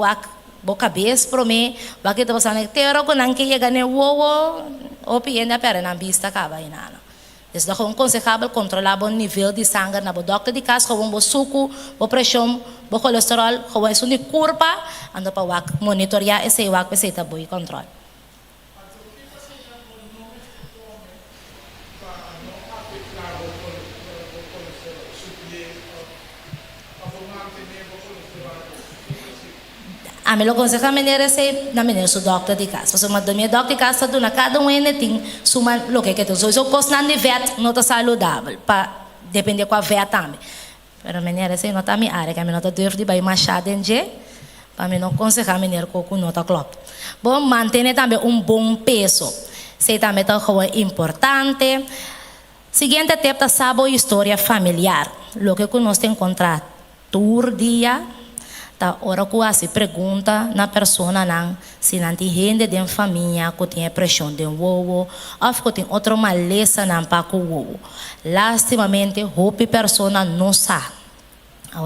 bo cabeça pro me, vai que tá passando terro com não que chega ne wowo, o PBC pera na vista acaba aí nada. Isso é aconselhável controlar o nível de sangue na doctor de casa, com o suco, a pressão, o colesterol, com isso de curva, anda para monitorear esse wak para ser bom controle. A melhor coisa maneira é na maneira do doctor de casa. Você manda minha doctor de casa do na cada tem suma lo que tem. Se eu gosto de vet não tá saudável, para depender com a vet também. Pero maneira é não tá minha área, que a minha não tá duro de baixo machado em je, para mim não aconselhar maneira com não tá clop. Bom, manter também bom peso. Sei também tá importante. Seguinte tempo sabe a história familiar. Lo que nós tem encontrar todo dia. Ora que se pergunta na pessoa não se não tem gente de família que tem pressão de wowo ou que tem outra maleza não para o wowo. Lastimamente, houve pessoa não sabe.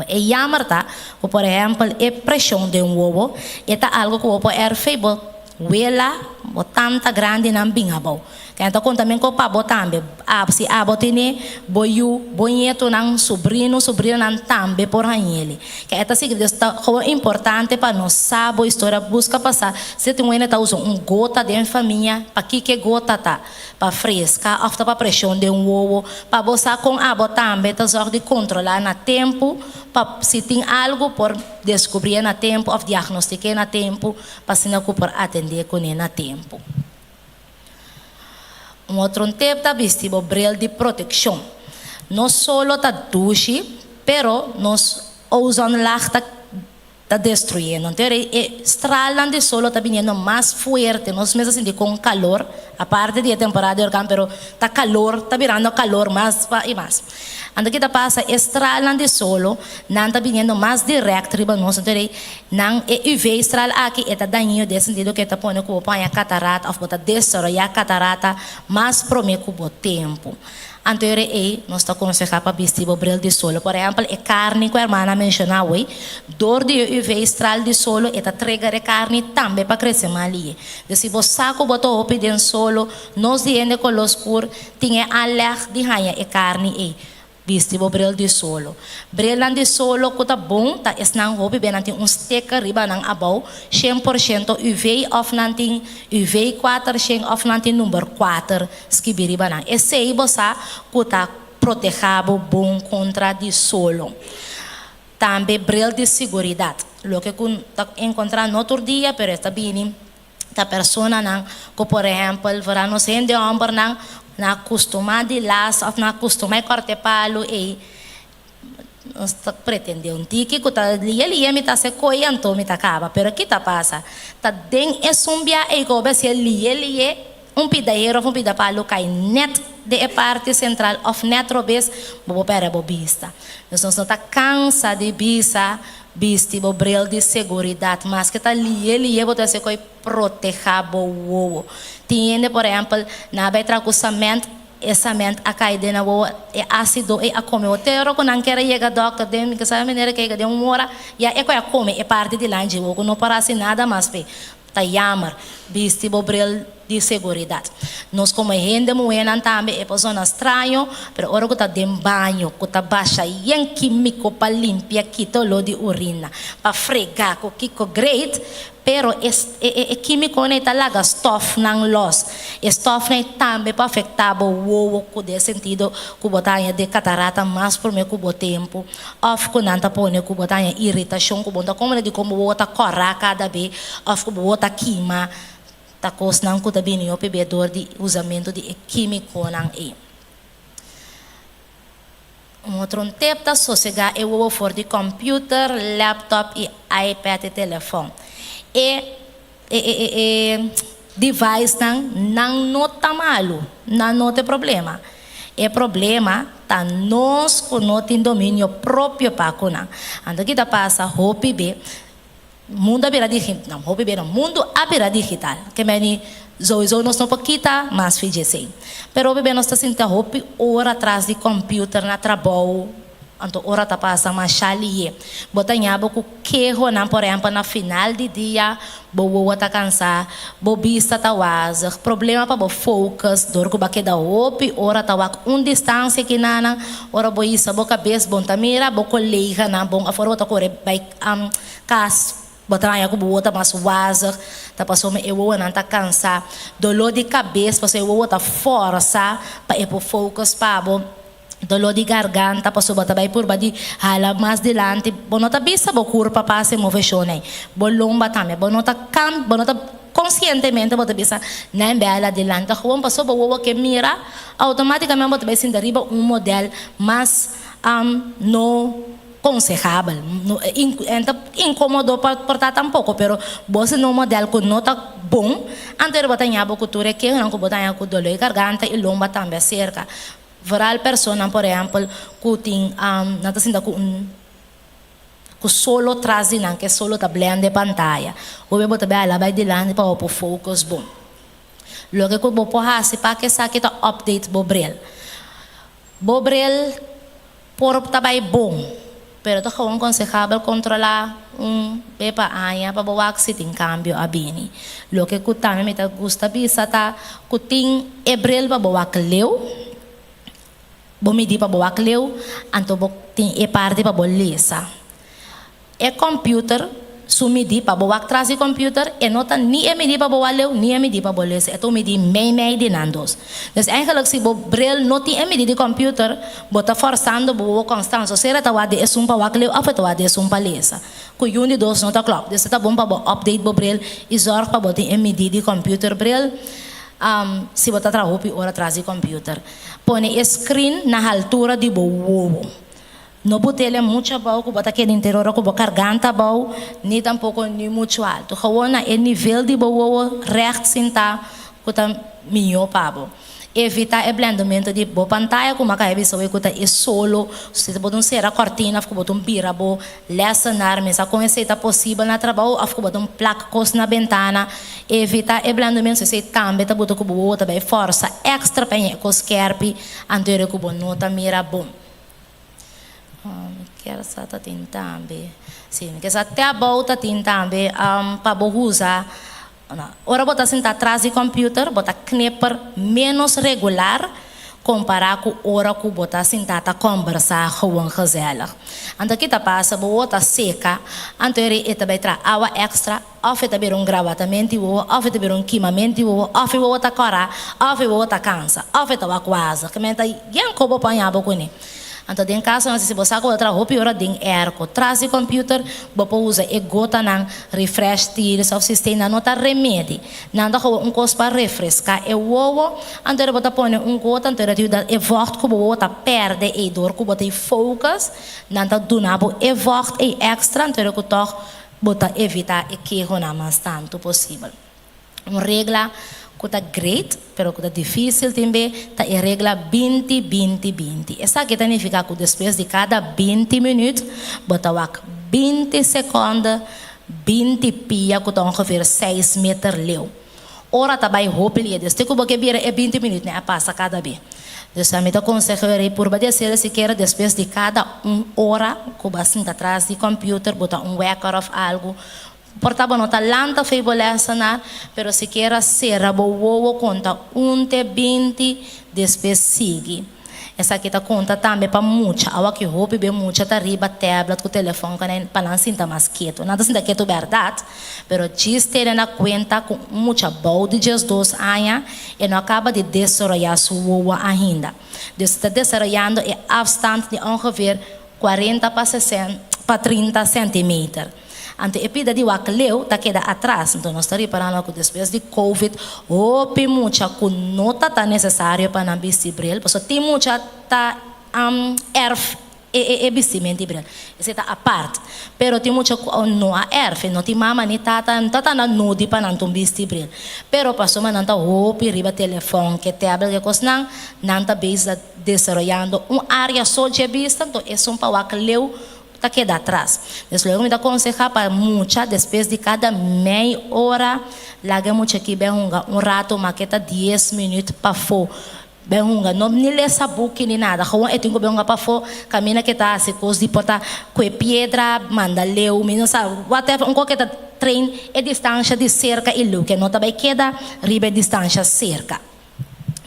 E yamar tá, por exemplo, é pressão de wowo, é algo que o pode feito wela, bo tanta grande nan bingabao. Kaya ito kung também ko pa bo tambe, si abo tine, boyu, bonyeto ng sobrino ng tambe por hanyeli. Kaya ito siguro importante para nós sabo história busca passar, se tem tá usando gota de família, para que gota tá, para fresca, ou para pressão de ovo, para botar com abo tambe, tá só de controlar na tempo, para se tem algo por descobrir na tempo, ou diagnosticar na tempo, para se não por atender com ele na tempo. Outro tempo tá vestido bril de proteção. Não só tá duche, pero nós usamos lá tá destruindo. Então, estralando de solo tá vindo mais forte. Nós mesmo assim com calor, a parte de temporada de organo, pero tá calor, tá virando calor mais e mais. Ando que tá passa estralando de solo, não tá vindo mais direto riba nós. Então, não UV estral aqui é tá daninho desse sentido que tá pondo com a catarata, ou botar destruir a catarata, mais prometo com o tempo. Anterior nós está aconselhando para vestir o brilho de solo. Por exemplo, a carne que a irmã mencionou hoje, dor de UV estral de solo, é entrega de carne também para crescer mais ali. Se você saco botou o pé de solo, nós diante com os cor, tinha alerta de raia e carne vestir o brilho de solo. Brilho de solo que tá bom, tá esnang hobby bem nanti sticker riba nang abaw, 100% UV off nanti UV 4 off nanti number 4 skibi riba nang. Esse aí você que tá protegado bom contra de solo. Também brilho de seguridade. Lo que tá encontrar no outro dia, pero está bem, tá persona nang, que por exemplo, verano sendo homem nang na acostumar de laço, na acostumar corte palo nós pretende tique que tá ali me tá se coiando me tá acaba, pero que tá passa tá den sumbia gobe se ali pedaeiro palo cai net de parte central of net robes bobo pera bobista nós não tá cansa de bisa bisti bo bril de seguridade, mas que tá ali botar se coi proteger bo tiene por exemplo na betra com cimento a caída na boa é ácido a come o tero quando não quer chegar doctor dem que sabe maneira que de hora e é que come é parte de lanche o não parece nada mais pe tá yamar bisti bo bril de seguridade. Nós como gente moena também é pessoa estranho, pero ora que tá de banho, que tá baixa em químico para limpar quitolo de urina, para fregar com kiko great, pero é químico né tá laga stuff nang loss. Stuff né também para afetar o que de sentido que botanha de catarata mais por meio que tempo, of que não tá pone que botanha irritação que bota como de como bota correr cada vez, of que bota queima takos nang ko tabi niyo pibedor di usamento di químico nang outro tip ta sosega o for di computer, laptop e iPad e telefone device nang nota malo, não nota problema. Problema tá nós com notin domínio próprio para kuna. Ando kita passa hopi be mundo abira digital, não, hobby bem, mundo abira digital, que meni zoizo nós não pakita, mas fijese. Pero bem nós tá sentindo hobby hora atrás de computer na trabalho, anto hora tá passa mais chalie. Botanha boco que ronan por exemplo na final de dia, boa tá cansar, bobista tá wazer, problema para bo focus, dor que baque da hobby, hora tá wak distância que nana, hora boisa boca cabeça bom tamira, boco leiga na bom afora tá corre by cas botanha ko buota mas wazer, tá passou me eu não tá cansar, dolor de cabeça, passou eu tá força para ir pro focus para bom dolor de garganta, passou bota vai por badi hala mais delante, bonota bisa bo curva passe moveshone, bolomba também, bonota conscientemente bota bisa na embela delante, como passou bo que mira, automaticamente bota vai sentir riba modelo mas no aconselhável, incomodou para portar tampouco, pero você no modelo que não tá bom, antes botar em abo cultura que não que botar em abo dolor de garganta e lomba também cerca. Varal persona, por exemplo, que tem não tá sendo que solo traz não que solo tá blende pantalla, ou bem botar bem lá vai delante para o focus bom. Logo que o porra se para que saque tá update bobrel por tá bem bom. Pero ito kung aconselhável controlar bepa anya pa bawak siting cambio abini. Lo que kutame me ta gusta bisa ta kuting ebrel pa bawak leu. Bomidi pa bawak leu, anto bok ting e parte pa bolesa. E computer sumidi pa bawak trasi computer e nota ni e midi pa bawak leu, ni e midi pa bolesa. Eto midi mei de nandos. Dus eigenlijk si bo bril noti e midi de computer, bota forçando bo constante. Sera ta wade e sumpa wak leu, afa ta wade e sumpa lesa. Ku yundi dos nota clock. Dus ta bom pa bo update bo bril, e zorg pa bo ti e midi de computer bril. Se botar trahopi ora traz computer. Pone screen na altura de bowo. No botele mucha bau, que bota aquele interior com garganta bau, nem tampouco nem muito alto. Gewoon na e nível de bowo recht sentar, que tá melhor pabo. Evitar o blendamento de boa pantalla, como a cabeça vai cutar é solo, se você botar a cortina, fica botar pirabo, lecionar, mas a conhecer possível na trabalho, fica botar placos na ventana, evitar o blendamento, se você também tá botando com boa, também força extra para o skerpi, anterior com boa nota mira bom. Quero só tá tentando, sim, que só até a volta tentando, para boa usar. Ora bota sentar atrás do computer, bota knipper menos regular comparar com ora que bota sentar a conversar gewoon gezellig. Então aqui tá passa, bota seca, então ele também traz água extra, of ele também gravatamento of ele também queimamento of ele bota cora, of ele bota cansa, of ele tá quase, que mentaยังcomo panhava com ele. Então, em caso, se você outra roupa, ora tem erco, traz o computer, você usa e gota na refresh tires, ou sistema não tá remédio, nada com coisa para refrescar é o ovo, então você põe gota, então você e volta que você perde e dor, que você focus, nada do nabo e volta e extra, então você evitar e que o mais tanto possível. Uma regra que está great, pero que está difícil também, está a regra 20-20-20. Essa que significa que depois de cada 20 minutos, bota 20 segundos, 20 pia, que está ongeveer 6 meter leu. Ora tá bem roupa ali, desde que você vira é 20 minutos, né? Passa cada vez. Dus a mim aconselho por bater se quer depois de cada 1 hora, que você está atrás do computer, bota wecker of algo. Portava nota lanta foi bolesana, pero se quer ser a boa conta 20 depois sigue. Essa aqui tá conta também para muita, a que roupa bem muita tá riba tablet com telefone para não sentir mais quieto. Nada assim quieto verdade, pero diz ter na conta com muita boa de 2 anos e não acaba de desarrollar sua ainda. Está desarrollando e afstand de ongeveer 40 para 30 centímetros. Ante epida di wak leu ta queda atrás, então nós estamos reparando que depois de Covid, houve muita que não está necessário para não vestir, porque tem muita tá vestimento bril, isso está a parte, pero tem muita que não a não tem mama nem tata, não tá na nude para não vestir bril, pero passou mas não tá houve riba telefone que tablet que coisa não tá bem desarrollando área só de vista, então é só para wak leu tá queda atrás. Desde me dá aconselhar para muita depois de cada meia hora, larga muita aqui bem rato, maqueta 10 minutos para fora. Bem não nem lê sabuque nem nada. Como eu tenho bem para fora, caminha que tá se coisa de porta com pedra, manda leu, não sabe, whatever, qualquer trem é distância de cerca e leu, que não também queda riba distância cerca.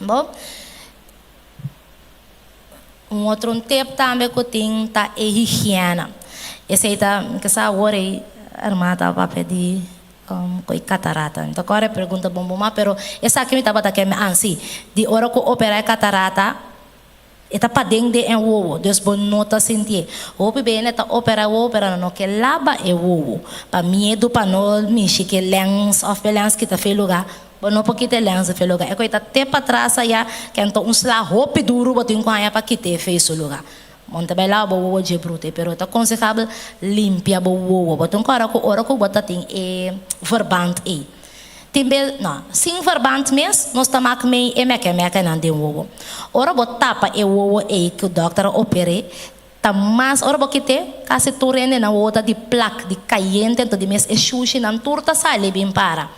Bom, outro tempo também que tem tá é higiene. Esse aí tá que essa hora aí armada para pedir com catarata. Então agora pergunta bom mas pero essa aqui me tava tá que ansi de hora que operar catarata eta para dentro de ovo, dus bon nota sentir. O bebê né tá opera no que lava é ovo. Para medo para não mexer que lens of balance que tá feio lugar. Não porque tem lenço feio lugar. É coisa até para trás aí que então uns lá roupa duro botem com aí para que te feio lugar. Monta bem lá o de brute, pero tá aconselhável limpia o botem com hora que bota tem verband aí. Também não, sem verband mesmo, nós estamos meio meca não tem o ora botar para o ovo aí que o doutor opere. Tá mais ora porque te quase torrente na outra de placa de caiente então de mês é sushi não turta sai bem para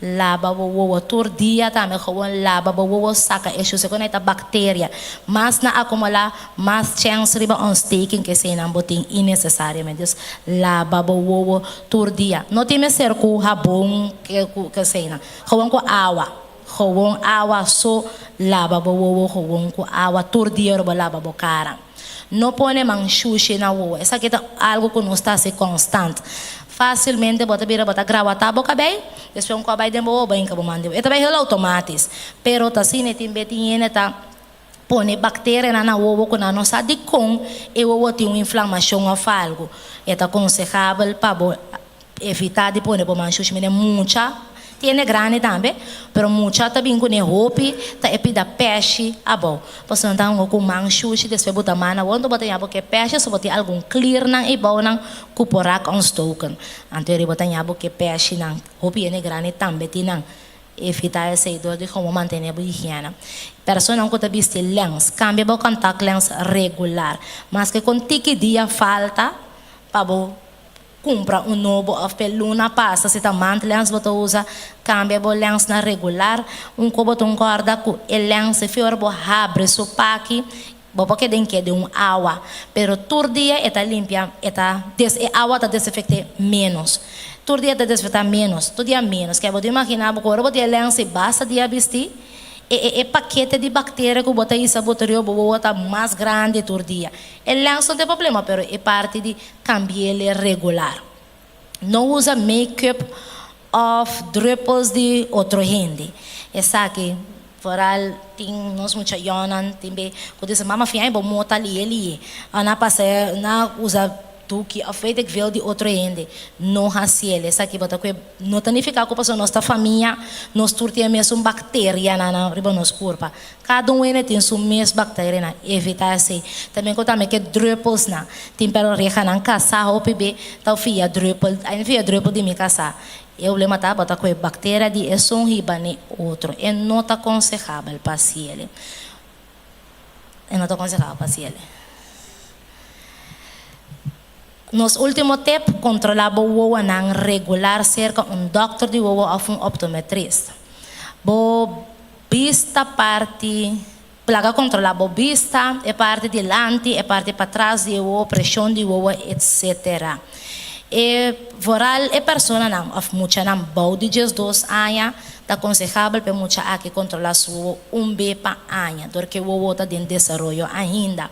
lava o todo dia também gewoon lava o saca isso se conecta bactéria mas na acumular mais chance de ontsteking que se não botem innecessariamente lava o todo dia não tem mais ser com sabão que se não gewoon com água só lava o gewoon com água todo dia roba lava o cara não põe manchuche na uva essa aqui é algo que não está se constante facilmente bota gravata boca bem depois um cobai de boa bem que vou mandar é também automático pero tá assim tem betinha tá põe bactéria na uva que não sabe com e o uva tem uma inflamação ou algo é aconselhável para evitar de pôr por manchuche mas muita tiene grande também, pero mucha também com roupa, tá epida peixe, abo. Posso não dar com manchuche, depois botar mana, quando botar yabo que peixe, só botar algum clear nang ibaw nang kuporak on stoken. Anterior botar yabo que peixe nang roupa tiene grande também tinang evitar esse dor de como manter a higiene. Persona que tá viste lens, cambia o contact lens regular, mas que com tiki dia falta, pabo compra novo of luna passa se tá mant lens bota usa cambia bo lens na regular botou corda com lens se fior bo abre so paki bo porque den que de água pero todo dia eta limpia eta água tá desinfecte menos todo dia tá desinfectar menos todo dia menos que pode imaginar bo corda botar lens se basta dia vestir paquete de bactéria que bota isso botaria bota mais grande todo dia. El lens não tem problema, pero é parte de cambiar ele regular. Não usa make-up of druppels de outro gente. Essa aqui, foral tem nós muita yonan, tem bem, quando diz mama fiai bom mota ali, ana passa na usa que a feita que veio de outro ende não raciel essa aqui bota que não tanificar com pessoa nossa família nós turtia mesmo bactéria na riba nos corpo cada ende tem sua mesma bactéria na evitar assim também que também que druppels na tem pelo reja na casa ou bebê tal fia druppel aí fia druppel de minha casa eu lembro tá bota que bactéria de é só riba nem outro é não tá aconselhável paciente é não tá aconselhável paciente. Nos último tempo, controlava o uva nang regular cerca doctor de uva ou optometrista. Bo vista parte, plaga controlava vista, é parte de lente, é parte para trás de uva, pressão de uva, etc. E voral é persona nang of mucha nang body just 2 anos, tá aconselhável para mucha aqui controlar sua bepa anos, porque o uva está em desenvolvimento ainda.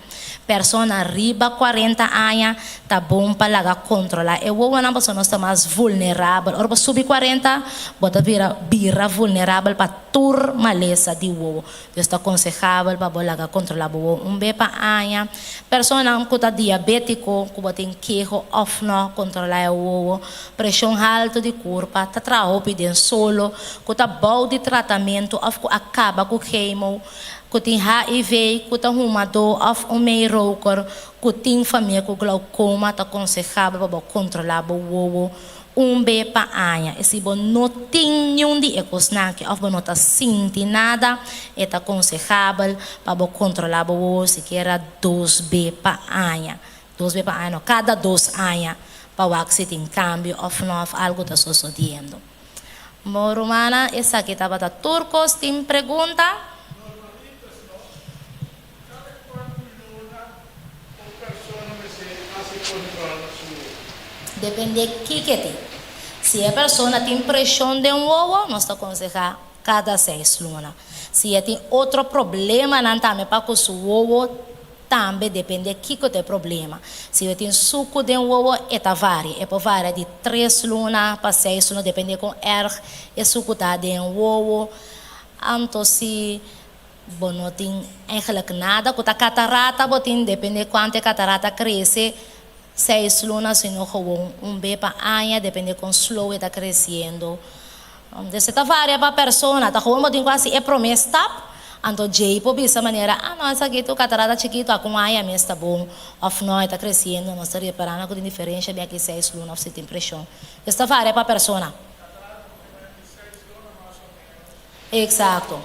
Persona riba 40 anos tá bom para controlar. E o não pessoa está mais vulnerável. Ora subir 40, bota vira vulnerável para tur maleza de o. Está aconselhável para bolar controlar o bepa anos. Persona que está diabético, que bota em queijo off no controlar o pressão alta de corpo, tá trabalhando pedindo solo, que tá bom de tratamento, of acaba com queimo. Que tem HIV, que tem uma dor, ou meio roker, que tem família com glaucoma, está aconselhável para controlar o bepa anos. E se você não tem nenhum de ecosnaque, ou não está sentindo nada, está aconselhável para controlar o se quer 2 bepa anos. 2 bepa anos, cada 2 anos, para que se tem cambio, ou não, algo está sucedendo. Romana, essa aqui estava da Turcos, tem pergunta? Depende de que tem. Se a pessoa tem pressão de ovo, nós aconselhamos cada 6 lunas. Se tem outro problema, não também para que o ovo também depende de que tem problema. Se tem suco de ovo, é varia. É para variar de 3 lunas para 6 lunas, depende com e suco de ovo. Então, se não tem eigenlijk nada, com a catarata, depende de quanto a catarata cresce. 6 lunas, se não for bepa anos, depende com slow está crescendo. Desse tá varia para a pessoa, tá como tem quase é promessa, então jei por essa maneira, nossa aqui tu catarata chiquito, com aia mesmo está bom, of não está crescendo, nós está reparando com diferença bem aqui 6 lunas, você tem pressão. Esta varia para a pessoa. Exato.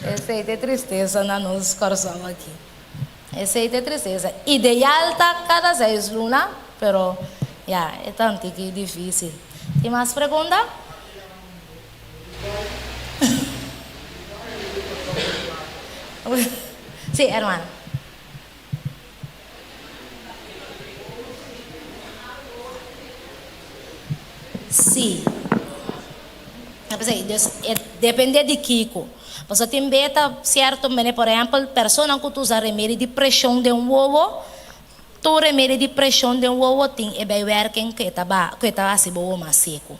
Essa aí é tristeza na nossa coração aqui. Essa aí é tristeza. Ideal tá cada 6 lunas, pero Ja, é tanto que difícil. Tem mais pergunta? Sí, hermano. Sí. Depende de Kiko. Você tem beta, certo? Por exemplo, pessoa que usa remédio de pressão de um ovo, tu remédio de pressão de um ovo tem e vai werken que tá assim boa mais seco.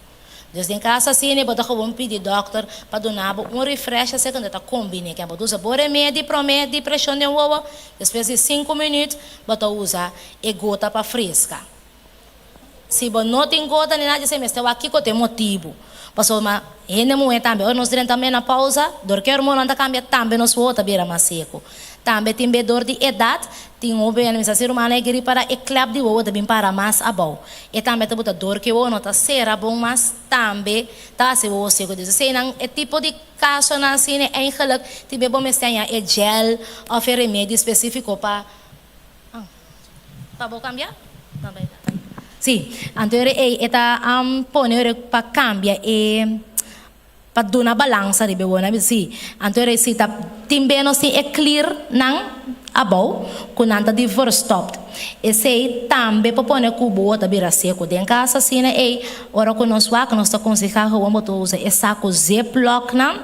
Desde em casa assim, né, bota como pedir doctor para donar refresh assim quando tá combine que bota usa bom remédio de pressão de um ovo, depois de 5 minutos bota usa e gota para fresca. Se você não tem gota nem nada, você me está aqui com tem motivo. Passou uma ainda muito também, nós temos também na pausa, dor que hormônio anda cambia também nos volta beira mais seco. Também tem dor de idade, tem um bem a ser humano é gripe para eclap de ovo também para mais abau. E também tem muita dor que o não tá será bom, mas também tá se o seco diz assim, não é tipo de caso na assim é eigenlijk tem bom mas tem é gel ou remédio específico para bom cambiar? Também. Sim, anterior eta poner para cambiar para dar uma balança de bebo na sim. Anterior se tá timbe no se é clear nang abau com anta de verstopt. E sei também para poner cubo da bira seco de casa assim né ora com nós va que nós tá aconselhando o moto usa é saco ziplock na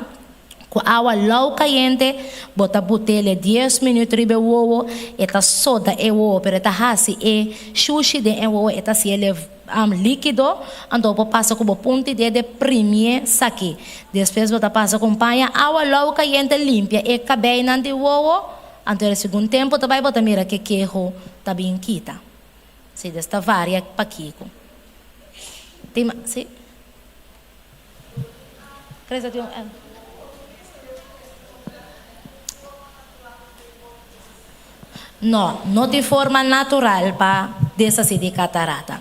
com água low caliente, bota botella 10 minutos ribe o ovo, eta soda e o ovo, pero eta hasi e sushi de e ovo, eta si ele líquido, então passa com o ponto de premier saki. Depois bota passa com panha, água low caliente limpia e cabelo nan de ovo, então no segundo tempo também bota mira que queijo tá bem quita. Se desta varia pa kiko. Tem, sim? Cresa de não de forma natural para dessa de catarata.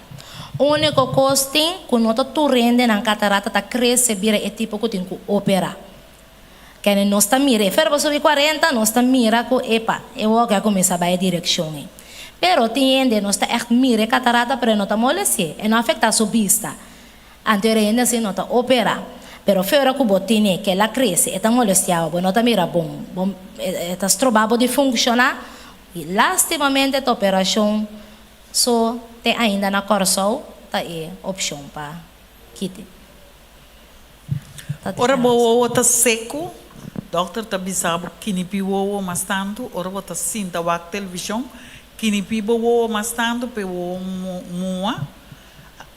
O único custo que nós torrende na catarata tá cresce vira é tipo que tem que operar. Que nós tá mira, ferro sobre 40, nós tá mira com epa, eu vou que começar a direção. Pero tiende nós tá echt mira catarata, pero não tá moleste, e não afeta a sua vista. Anteriormente assim não tá operar. Pero ferro que botine que ela cresce, e tá molesteado, não tá mira bom, tá strobado de funcionar. E lastimamente a operação só tem ainda na corso tá é opção para kit. Ora boa tá seco, doctor tá bisabo kinipi boa mas tanto, ora bota sinta wa televisão, kinipi boa mas tanto pe o mua,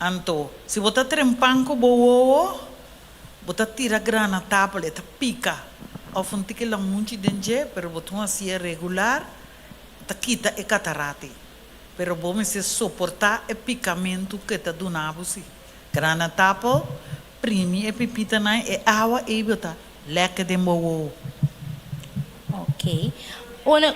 anto se bota trempanco boa, bota tira grana tablet pica, ao fonte que la munchi denje, pero botou assim é regular. Kita e catarate, pero bom se suportar e picamento que tá do nabo si. Grana tapo, primi e pipita na e água e bota leque de moo. Ok. Una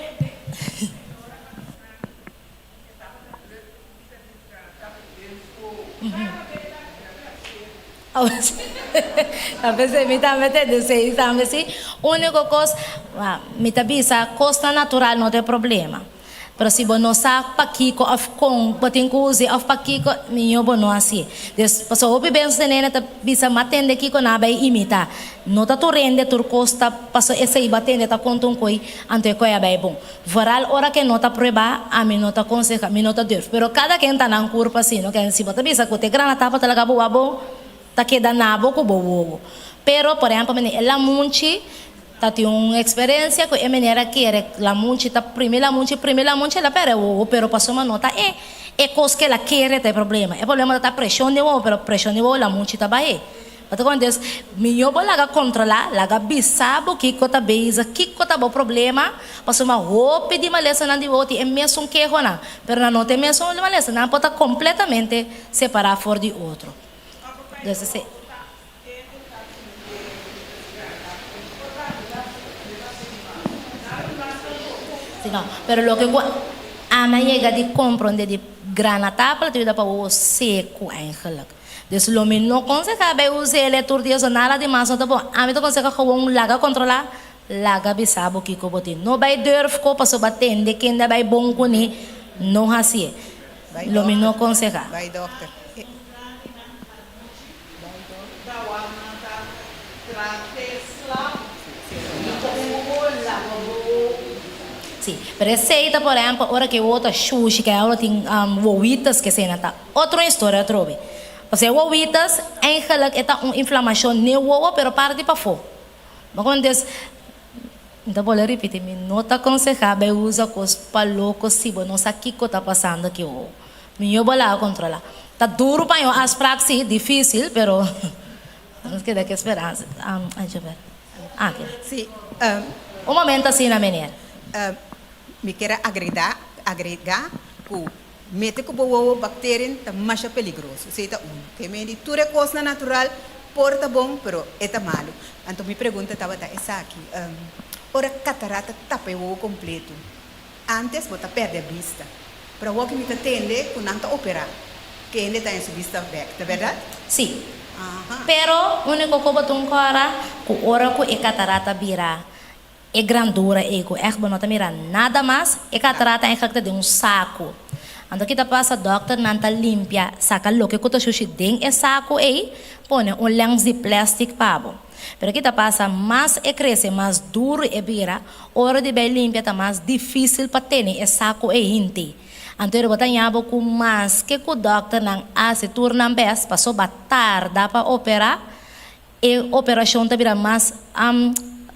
Talvez me também tem de ser também sim. Única coisa, me tabisa costa natural não tem problema. Pero se você não sabe para que com botem coisa of para que minha bono assim. Depois o bebê se nena tabisa matende que com nada imita. Não tá torrende tur costa passo esse aí batende tá contam coi ante coi é bom. Varal hora que não tá prova a mim não tá consegue, mim não tá def. Pero cada quem tá na curva assim, não que se bota bisa que te grana tapa talaga boa tá queda nabo com bobo. Pero por exemplo, ela munchi tá tem uma experiência que é maneira que la munchi tá primeira munchi ela pera o pero passou uma nota é coisa que ela quer tem problema. É problema da pressão de o pero pressão de o la munchi tá bae. Então quando es minho laga controlar, laga bisabo que cota beza, que cota bo problema, passou uma roupa de maleza na de outro é mesmo que rona, pero não tem mesmo de maleza, não pode completamente separar fora de outro. Desse ser. Não, pero lo que a manhã de compreender de grana tapa, tu dá para o seco eigenlijk. Dus lo min não consegue bem usar ele tur dia nada de mais então bom. A mim tu consegue gewoon laga controlar, laga bisabo que cobotin. Não vai durf ko passo batende que ainda vai bom com ni, não assim. Vai, Lo me doctor. no aconsejar. Vai, doctor. Sim, receita, por exemplo, hora que outra sushi, que ela tem wowitas que se nata. Outra história, trobe. Porque wowitas, eigenlijk, é uma inflamação no wowo, pero parte para fora. Mas quando diz, então vou repetir, me nota aconselhável usa coisa para louco, se não sabe o que está passando aqui. Me eu vou lá controlar. Tá duro para eu, as práticas, difícil, pero não quer dar que esperança. Deixa eu ver. Aqui. Sim. Um momento assim na menina. Me quero agregar que mete que boa bactéria tá mais perigoso. Sei tá que me diz tudo é coisa natural, porta bom, pero é tá malo. Então me pergunta tava tá essa aqui. Ora catarata tapa o completo. Antes bota perde a vista. Para o que me atende com não tá operar. Que ainda tá em sua vista back, tá verdade? Sim. Aham. Pero, o único que eu boto agora, que ora que a catarata vira, é grandura, é bonita, mira nada mais, a catarata é que de um saco. Então, que passa, doctor, não tá limpia, saca o que eu sushi dentro é saco, põe um lenço de plástico para bom. Pero que passa, mais é cresce, mais duro é vira, hora de bem limpia, tá mais difícil para ter, é saco, inte. Então, eu boto em com mais que o doctor não se torna bem, passou tarde para operar, e a operação tá vira mais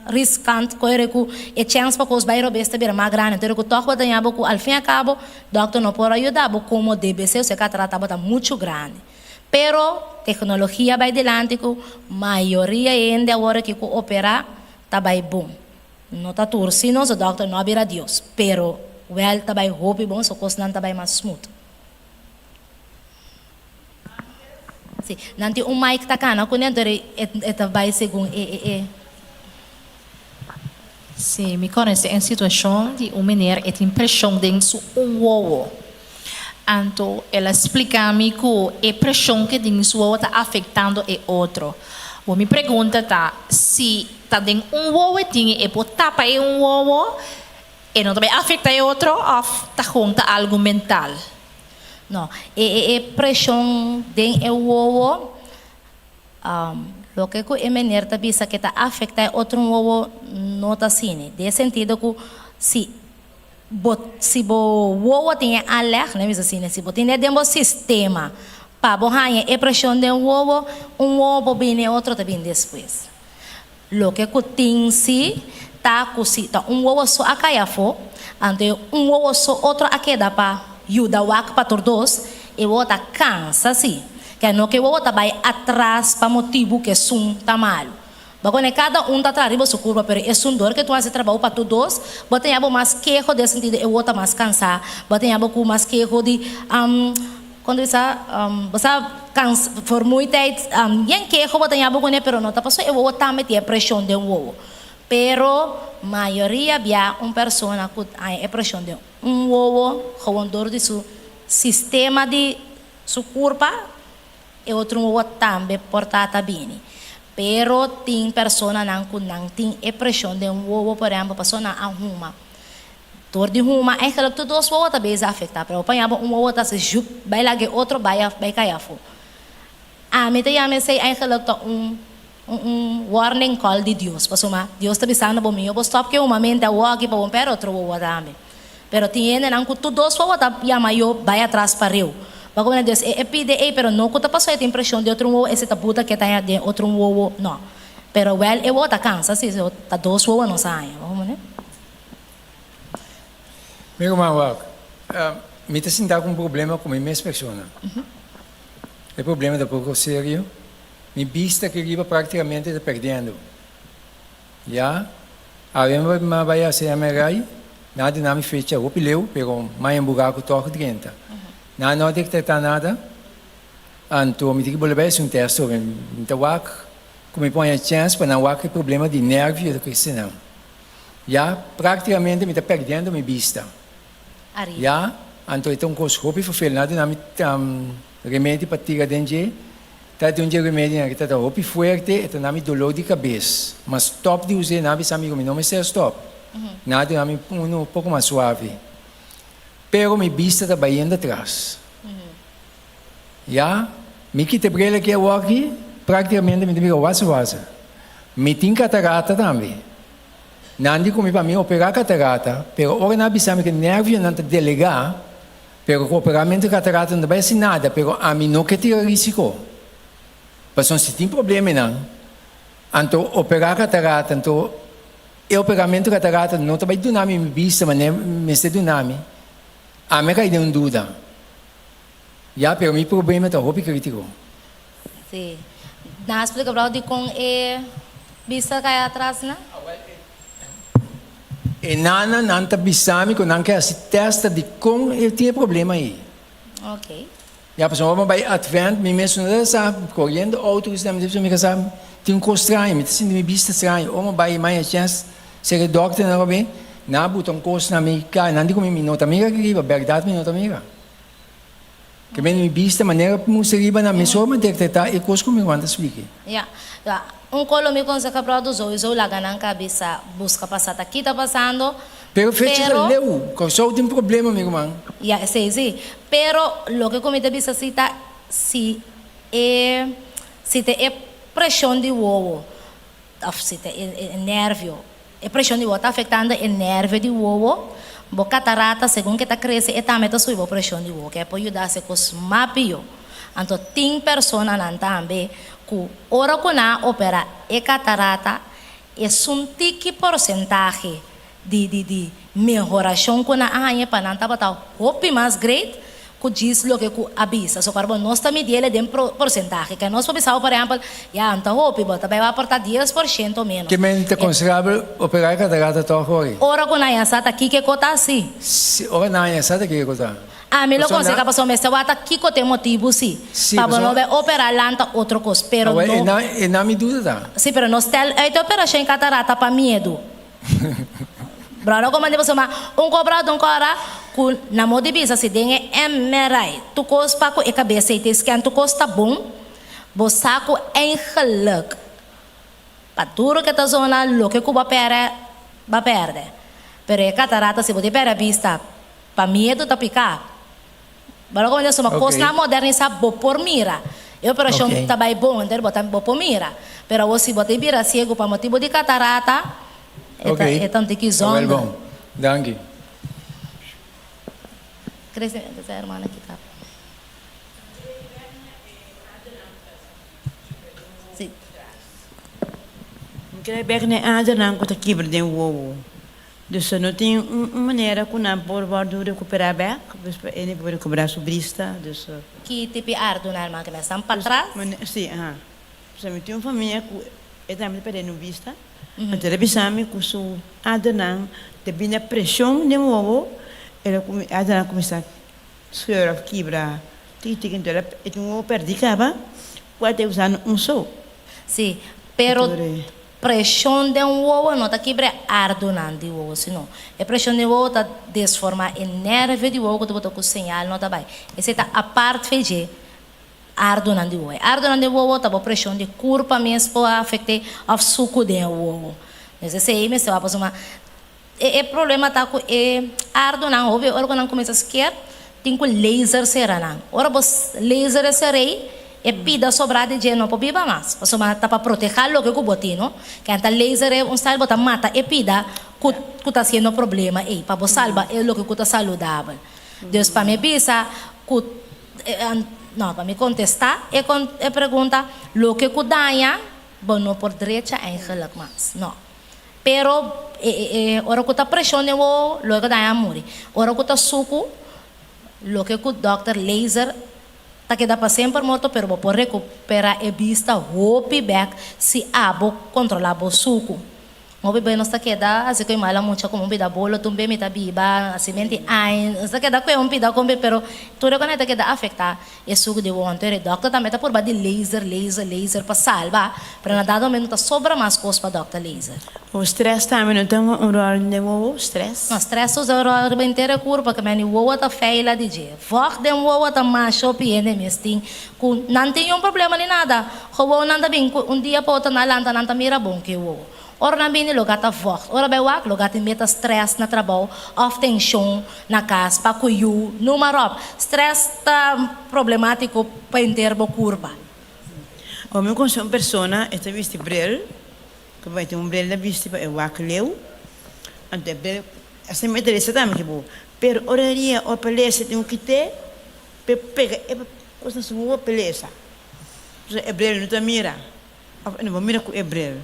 riscante, que a chance para que os bairros besta vira mais grande. Então, eu toco boto em ao fim e ao cabo, doctor não pode ajudar, como deve ser, se catarata bota muito grande. Pero, tecnologia vai adiante, que maioria ainda agora que operar, tá bem bom. Não tá torcendo, o doctor não vira Deus, pero well, tá bem hope bom, so coisa não tá bem mais smooth. Sim, nanti mic tá cana, quando tá bem segundo Sim, me conhece em situação de uma mulher que tem pressão dentro do ovo. Então, ela explica-me que a pressão que tem no ovo está afetando o outro. Me pergunta se está dentro ovo e pode tapar ovo e não também afeta o outro ou está junto algo mental. Não, a pressão dentro do ovo, o que a mulher está pensando que está afetando outro ovo não está assim. Nesse sentido que se o ovo tem alerta, não é assim, se tem dentro do sistema, para borrar a pressão do ovo, um ovo vem outro também depois. O que tem se tá um ovo só a cair fora, então um ovo só outro a queda para ajudar o ar para todos, e o outro cansa assim. Que não que o outro vai atrás para motivo que som tá mal. Quando cada está atrás da sua curva, pero é um dor que tu faz trabalho para todos, botem abo mais queijo de sentido o outro mais cansar, botem abo com mais queijo de quando você cansa por muito tempo, bem queijo botem abo com ele, pero não tá passando o outro também tem pressão de ovo. Pero maioria via pessoa que a pressão de ovo, com dor de seu sistema de sua curva, e outro ovo também porta bem. Pero tem pessoas que não tem a pressão de ovo, por exemplo, pessoa não arruma. Dor de ruma, é que todos os ovos também afetam. Pero apanhava ovo tá se jup, vai lá que outro vai cair fora. Me sei é que warning call de Deus. Pessoa, Deus está pensando bom, eu vou stop que uma mente o aqui para pero outro ovo também. Pero tem que todos os ovos tá maior vai atrás para eu. Quando Deus pide, pero não que passou a impressão de outro ovo, esse tabuta que está de outro ovo, não. Pero well, eu outra cansa, se tá dois ovos não saem, vamos né? Meu irmão, me está sentindo com um problema com a mesma pessoa. O problema é pouco sério. Minha vista que iba praticamente está perdendo. Já, a gente vai ser MRI, nada não me fecha o pileu, pero mais buraco toque dentro. Não detecta nada. Então, me digo, boleh um teste, então, como põe a chance para não ter problema de nervo do que senão. Já, praticamente, me está perdendo minha vista. Já, então, com os roupas, foi nada, não remédio para tirar dentro. Tá um remédio que tá roupa forte, então não me dolor de cabeça. Mas stop de usar, não me amigo, não me sei stop. Nada, não me um pouco mais suave. Pero minha vista está bem atrás. Ja, me quita brele que eu aqui, praticamente me digo wasa. Me tem catarata também. Nandi come para mim operar catarata, pero ora na bisame que nervio não te delegar, pero o operamento catarata não vai ser nada, pero a mim não que tira risco. Mas se tem problema não, então operar catarata, então o operamento catarata não vai do nome me vista, mas me se do nome. A mim cai de dúvida. Já, pero meu problema é roupa crítico. Sim. Na explica para de com vista cai atrás, né? E nana não tá bisame que não quer se testa de como ele tinha problema aí. Ok. E a pessoa vai advent, me mesmo não sabe, correndo autos, me diz me sabe, tem um estranho, me diz me vista estranho, uma vai mais chance, se o doutor não vai, na botar um costo na minha cara, não digo me nota amiga que riba, verdade me nota amiga. Que bem me vista maneira como se riba na mesma mas detectar e coisa como eu ando explique. Yeah. Colo me consegue para dos olhos, ou lá na cabeça, busca passar aqui tá passando. Pero fecha leu, que só tem problema, meu irmão. Yeah, sí. Pero lo que comete bisa cita si te pressão de ovo, se te nervio, pressão de ovo está afetando o nervio de ovo, bo catarata segundo que está crescendo, também está subindo a pressão de ovo, que é para ajudar a se mais pior. Então tem pessoas não também que ora que na opera e catarata é um tique porcentagem de melhoração que na arranha para não tá hope mais great que diz lo que avisa so carbo nós também dele de porcentagem que nós pensamos por exemplo já então hope bota vai aportar 10% menos que mente aconselhável operar catarata to agora ora que na essa tá aqui que cota assim ora na essa tá que cota me lo consegue para o mês bota aqui que tem motivo sim para não vai operar lanta outro coisa pero não e na me dúvida sim pero nós tel a operação em catarata para medo Brother, como diz um cobrado um cara com na moda bisa se tem MRI, tu cos para com a cabeça e te scan tu cos tá bom, você com geluk, para tudo que tá zona lo que cuba perde, pero a catarata se você perde a vista, para medo tá picar, brother, como diz cos na moderniza bo por mira, a operação tá bem bom, então botar bo por mira, pero você botar mira cego para motivo de catarata então tem que zonga. Bom, danke. Crescimento da irmã aqui tá. Sim. Kaya bek na ada nang ko takibra de wo. Dus não tem uma maneira que não pode recuperar bem, ele pode recuperar sobrista, dus Que tipo ardo na irmã que nós estamos para trás? Sim, Você tem uma família que é também perdendo vista. Então, ele pensava que o adanang teve na pressão de novo, ele adanang começou a suar a quebrar, então ele não perdicava, pode usar só. Sim, pero pressão de ovo não está quebra ardo não de ovo, senão a pressão de ovo está desformar o nervo de ovo que tu botou com sinal não está bem. Esse está a parte feijão. Ardo não de ovo. Ardo não de ovo, tá bom pressão de curva mesmo pode afetar o suco de ovo. Nesse aí mesmo vai passar uma o problema tá com ardo não ovo, ora quando começa a esquer, tem que laser será não. Ora vos laser serei e pida sobrada de não pode biba mais. Passou uma tá para proteger lo que o botino, que anta laser é style bota mata e pida que tá sendo problema aí para vos salvar é lo que tá saudável. Deus para me bisa não, para me contestar, e pergunta, lo que cuidaya, bom, não por direita é engelak mas, não. Pero, ora que tá pressão de o, lo que daia muri. Ora que tá suco, lo que o doctor laser, tá que dá para sempre morto, pero por recuperar a vista, hope back, se abo controlar o suco. Mobi bem nós tá queda, assim que eu mala muito como um pida bolo, tumbe me tá biba, assim mente ai, nós tá queda com um pida combe, pero tudo quando tá queda afetar é suco de ontem, o doctor também tá por badi laser para salvar, para na dado momento tá sobra mais coisa para doctor laser. O stress também não tem hora de novo, stress? Não, stress usa hora bem inteira curva, que meni o tá feia de dia, vok dem o tá macho piene mesting, com não tem problema nem nada, o não tá bem, um dia pode na lanta não tá mira bom que o Ora na bini lugar tá vocht. Ora bij wak lugar tem meta stress na trabalho, of tensão na casa, pa cuiu, número. Stress tá problemático para interbo curva. O meu conheço uma pessoa, esta viste brel, que vai ter brel da viste para o acleu, ante brel, essa me interessa também que bom. Pero oraria o peleza tem que ter, pega, coisa sua peleza. É brel não tá mira, não vou mira com é brel.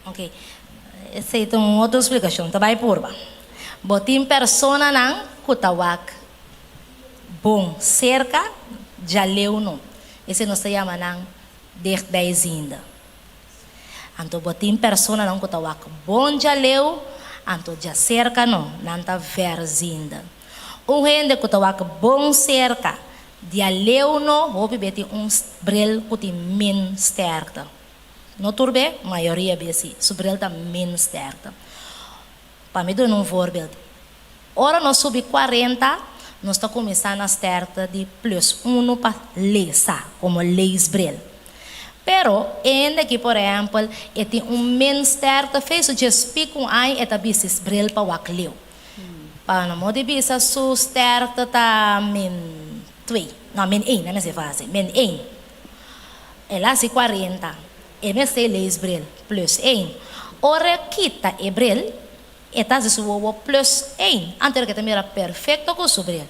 Ok. Essa é uma outra explicação, tá vai purba. Botim persona nang kutawak bom cerca já leu não. Esse não se chama nang dichtbijzinde. Anto botim persona nang kutawak bom já leu, anto já cerca não, nanta verzinde. Rende kutawak bom cerca, dia leu não, hopi beti bril kuti min sterkte. No turbe, maioria besi, sobre ele também sterkte. Para me dar um voorbeeld. Ora nós subi 40, nós está começando a sterkte de plus 1 para lesa, como leis bril. Pero, ainda que, por exemplo, tem min sterkte, fez o dia pico ai eta bisis bril para wakleu. Para não mode bisa su sterkte ta min 2, não min 1, não se faz, min 1. Ela se 40. MSC leis bril plus 1. Ora kita e bril, eta se suwo plus 1. Antes que tamira perfeito com o bril.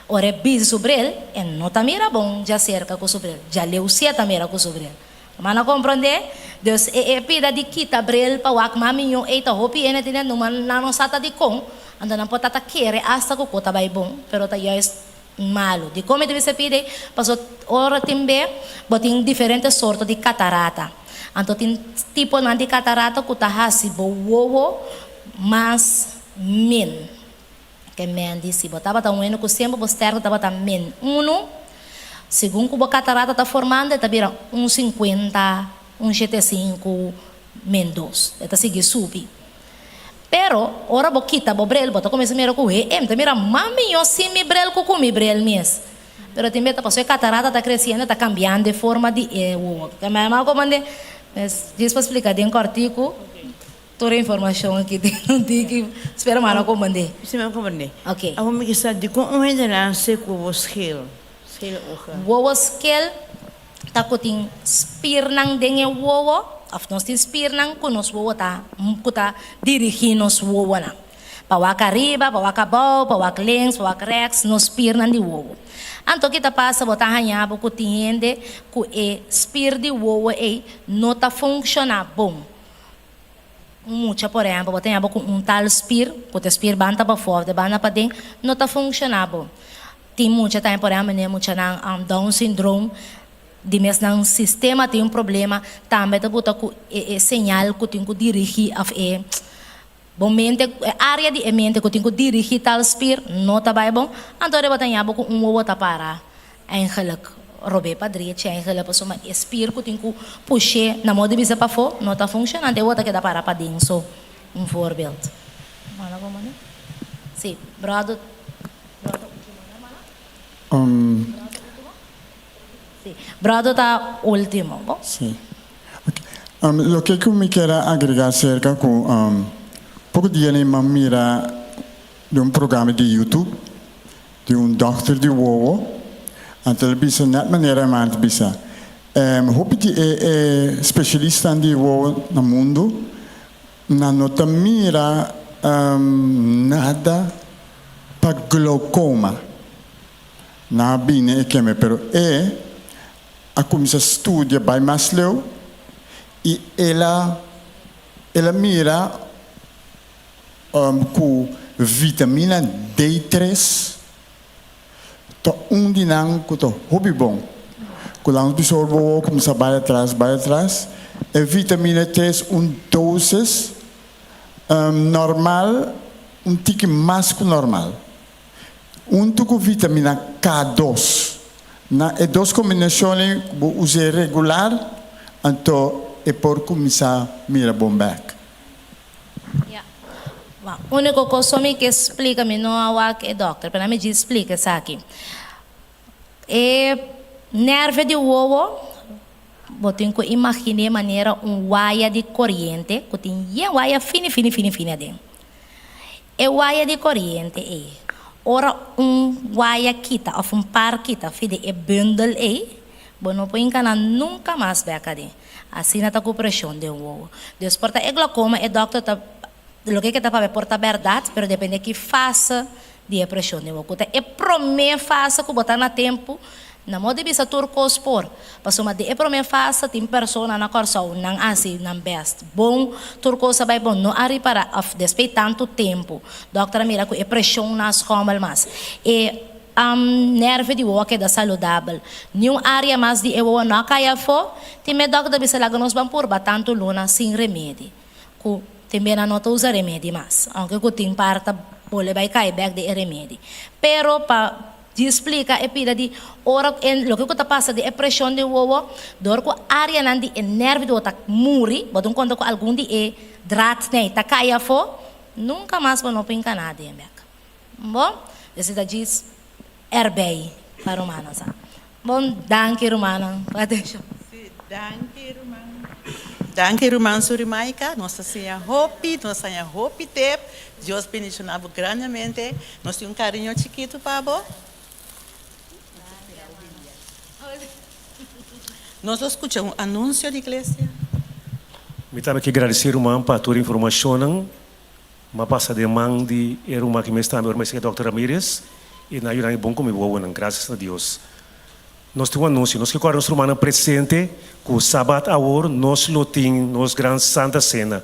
Ora bis o bril, e não tamira bom já cerca com o bril. Já leu se tamira com o bril. Mas não compreende? Deus e pida de kita bril pa wak maminho eita hopi ene tine numa não sata de com. Anda não pode tá querer hasta com cota vai bom, pero tá já malo. De como deve se pide, passou ora timbe, botin diferentes sortes de catarata. Então tem tipo de catarata que tá hasi bo wowo mas min. Que men disse, botava tá um que sempre postergo tava tá min. Segundo que o catarata tá formando, tá vira 1,50, 1,75, min 2. Tá seguir subir. Pero, ora boquita, bobrel, bota começa a mirar com ele, tá mira, mami, eu sim me brel com comi brel mesmo. Pero tem beta, passou a catarata tá crescendo, tá cambiando de forma de que mais mal comande, mas diz para explicar de um artigo, toda a informação aqui não tem que espera mais não comande. Sim, não comande. Ok. A mim que sabe de como é de lá se com o skill, o skill, tá cotin spirnang dengue wowo. Of nós inspiram com nós voa tá dirigir nos voa na para waka arriba para waka bau para waka links para waka rex nos inspiram de voa anto que tá passa botar hanhabo que tiende que é spir de voa é não tá funcionar bom muita por exemplo botar hanhabo com tal spir que te spir banda para fora de banda para dentro não tá funcionar bom tem muita tá por exemplo né muita na Down syndrome de mes nang sistema tem problema também tá bota com sinal que tem que dirigir a momento área de mente que tem que dirigir tal spir não tá bom então de botar nhabo com outra para eigenlijk robe padre che eigenlijk para soma spir que tem que puxar na modo de bisa para fora não tá funcionando outra que dá para dentro voorbeeld mana como né sim brado Brado está último, ¿no? Sí. Okay. Lo que me quiero agregar acerca con poco día me mira de un programa de YouTube de un doctor de Wowo antes bisa net maneira mais bisa hoop die specialista de Wowo no mundo na nota mira nada para glaucoma na bine que me pero a começar a estudar by Maslow e ela mira com vitamina D3 to dinang ko to hobby bom quando pessoa vou começar vai atrás e vitamina 3 doses normal tique mais que normal com vitamina K2 na e duas combinações vou usar regular então é por começar mira back. O único coisa que explica me não é que doctor para me explica isso aqui é nervo de ovo botem que imagine maneira wire de corrente, que tem wire fina dentro. E wire de corrente ora wire kita, ou par kita, fide bundle não põe nunca mais vai cadê. Assim não tá com pressão de uovo. Depois porta glaucoma doctor tá lo que tá para porta verdade, pero depende que faça de pressão de uovo. É primeira fase que botar na tempo. Na moda bisa turcos por, paso ma de primeira fase tem persona na corso nang asi nang best. Bom turcos sabay bom no ari para despeito tanto tempo. Doctora mira que pressão nas comal mas. Nerve de uovo que da saudável. Nenhum área mais de uovo não caia fo, tem me doctor bisa laga nos bam por tanto luna sem remédio. Ku também não nota usa remédio mas. Aunque ku tem parta pole vai cair back de remédio. Pero de explica e pida de ora lo que está passa de pressão de uovo dor ko área nandi e nerve do tá muri botam quando com algum de drat nei tá caia fo nunca mais vão pincar nada bom esse da diz herbei para humana sa bom danke romana deixa Danke Roman Surimaica, nossa senha hopi tep, Deus bendicionava grandemente, nós temos carinho chiquito pabo. Nós escutamos anúncio da igreja. Me também que agradecer irmã para toda a informação, mas passa de mão de irmã que me está me ormece que Dr. Ramírez e na ajuda bom como boa, graças a Deus. Nós temos um anúncio, nós que agora nosso irmão presente, com o sábado agora nós lotim, nos grande Santa Cena.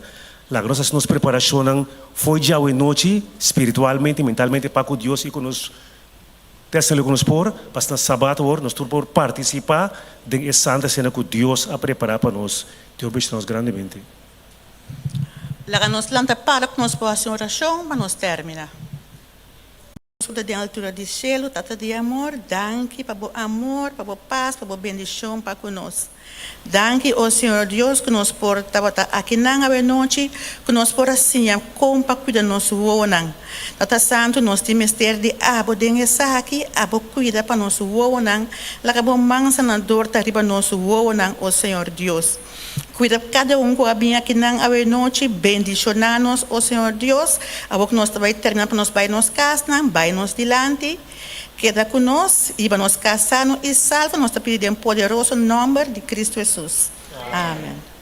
Lá nossa preparação foi dia e noite, espiritualmente, mentalmente para com Deus e com nós. Testa lo que nos por, mas na sábado agora nós por participar da Santa Cena que Deus a preparar para nós. Deus bendiga nós grandemente. Lá nós lanta para que nós possamos oração, mas nós termina. Nós da altura de cielo, tata de amor, danke para o amor, para a paz, para a bendição para conosco. Danke, ó Senhor Deus, que nos porta aqui na noite, que nos porta assim, como para cuidar nosso wonan. Tata Santo, nós temos mistério de abo dengue aqui, abo cuida para nosso wonan, lá que bom mansa na dor tariba nosso wonan, ó Senhor Deus. Cuida cada que habita aqui na noite, bendicionar-nos, ó Senhor Deus, abo que nós vai terminar para nós vai nos casa, vai nos dilante. Queda conosco e vamos casar e salva-nos, te pedimos em poderoso nome de Cristo Jesus. Amém.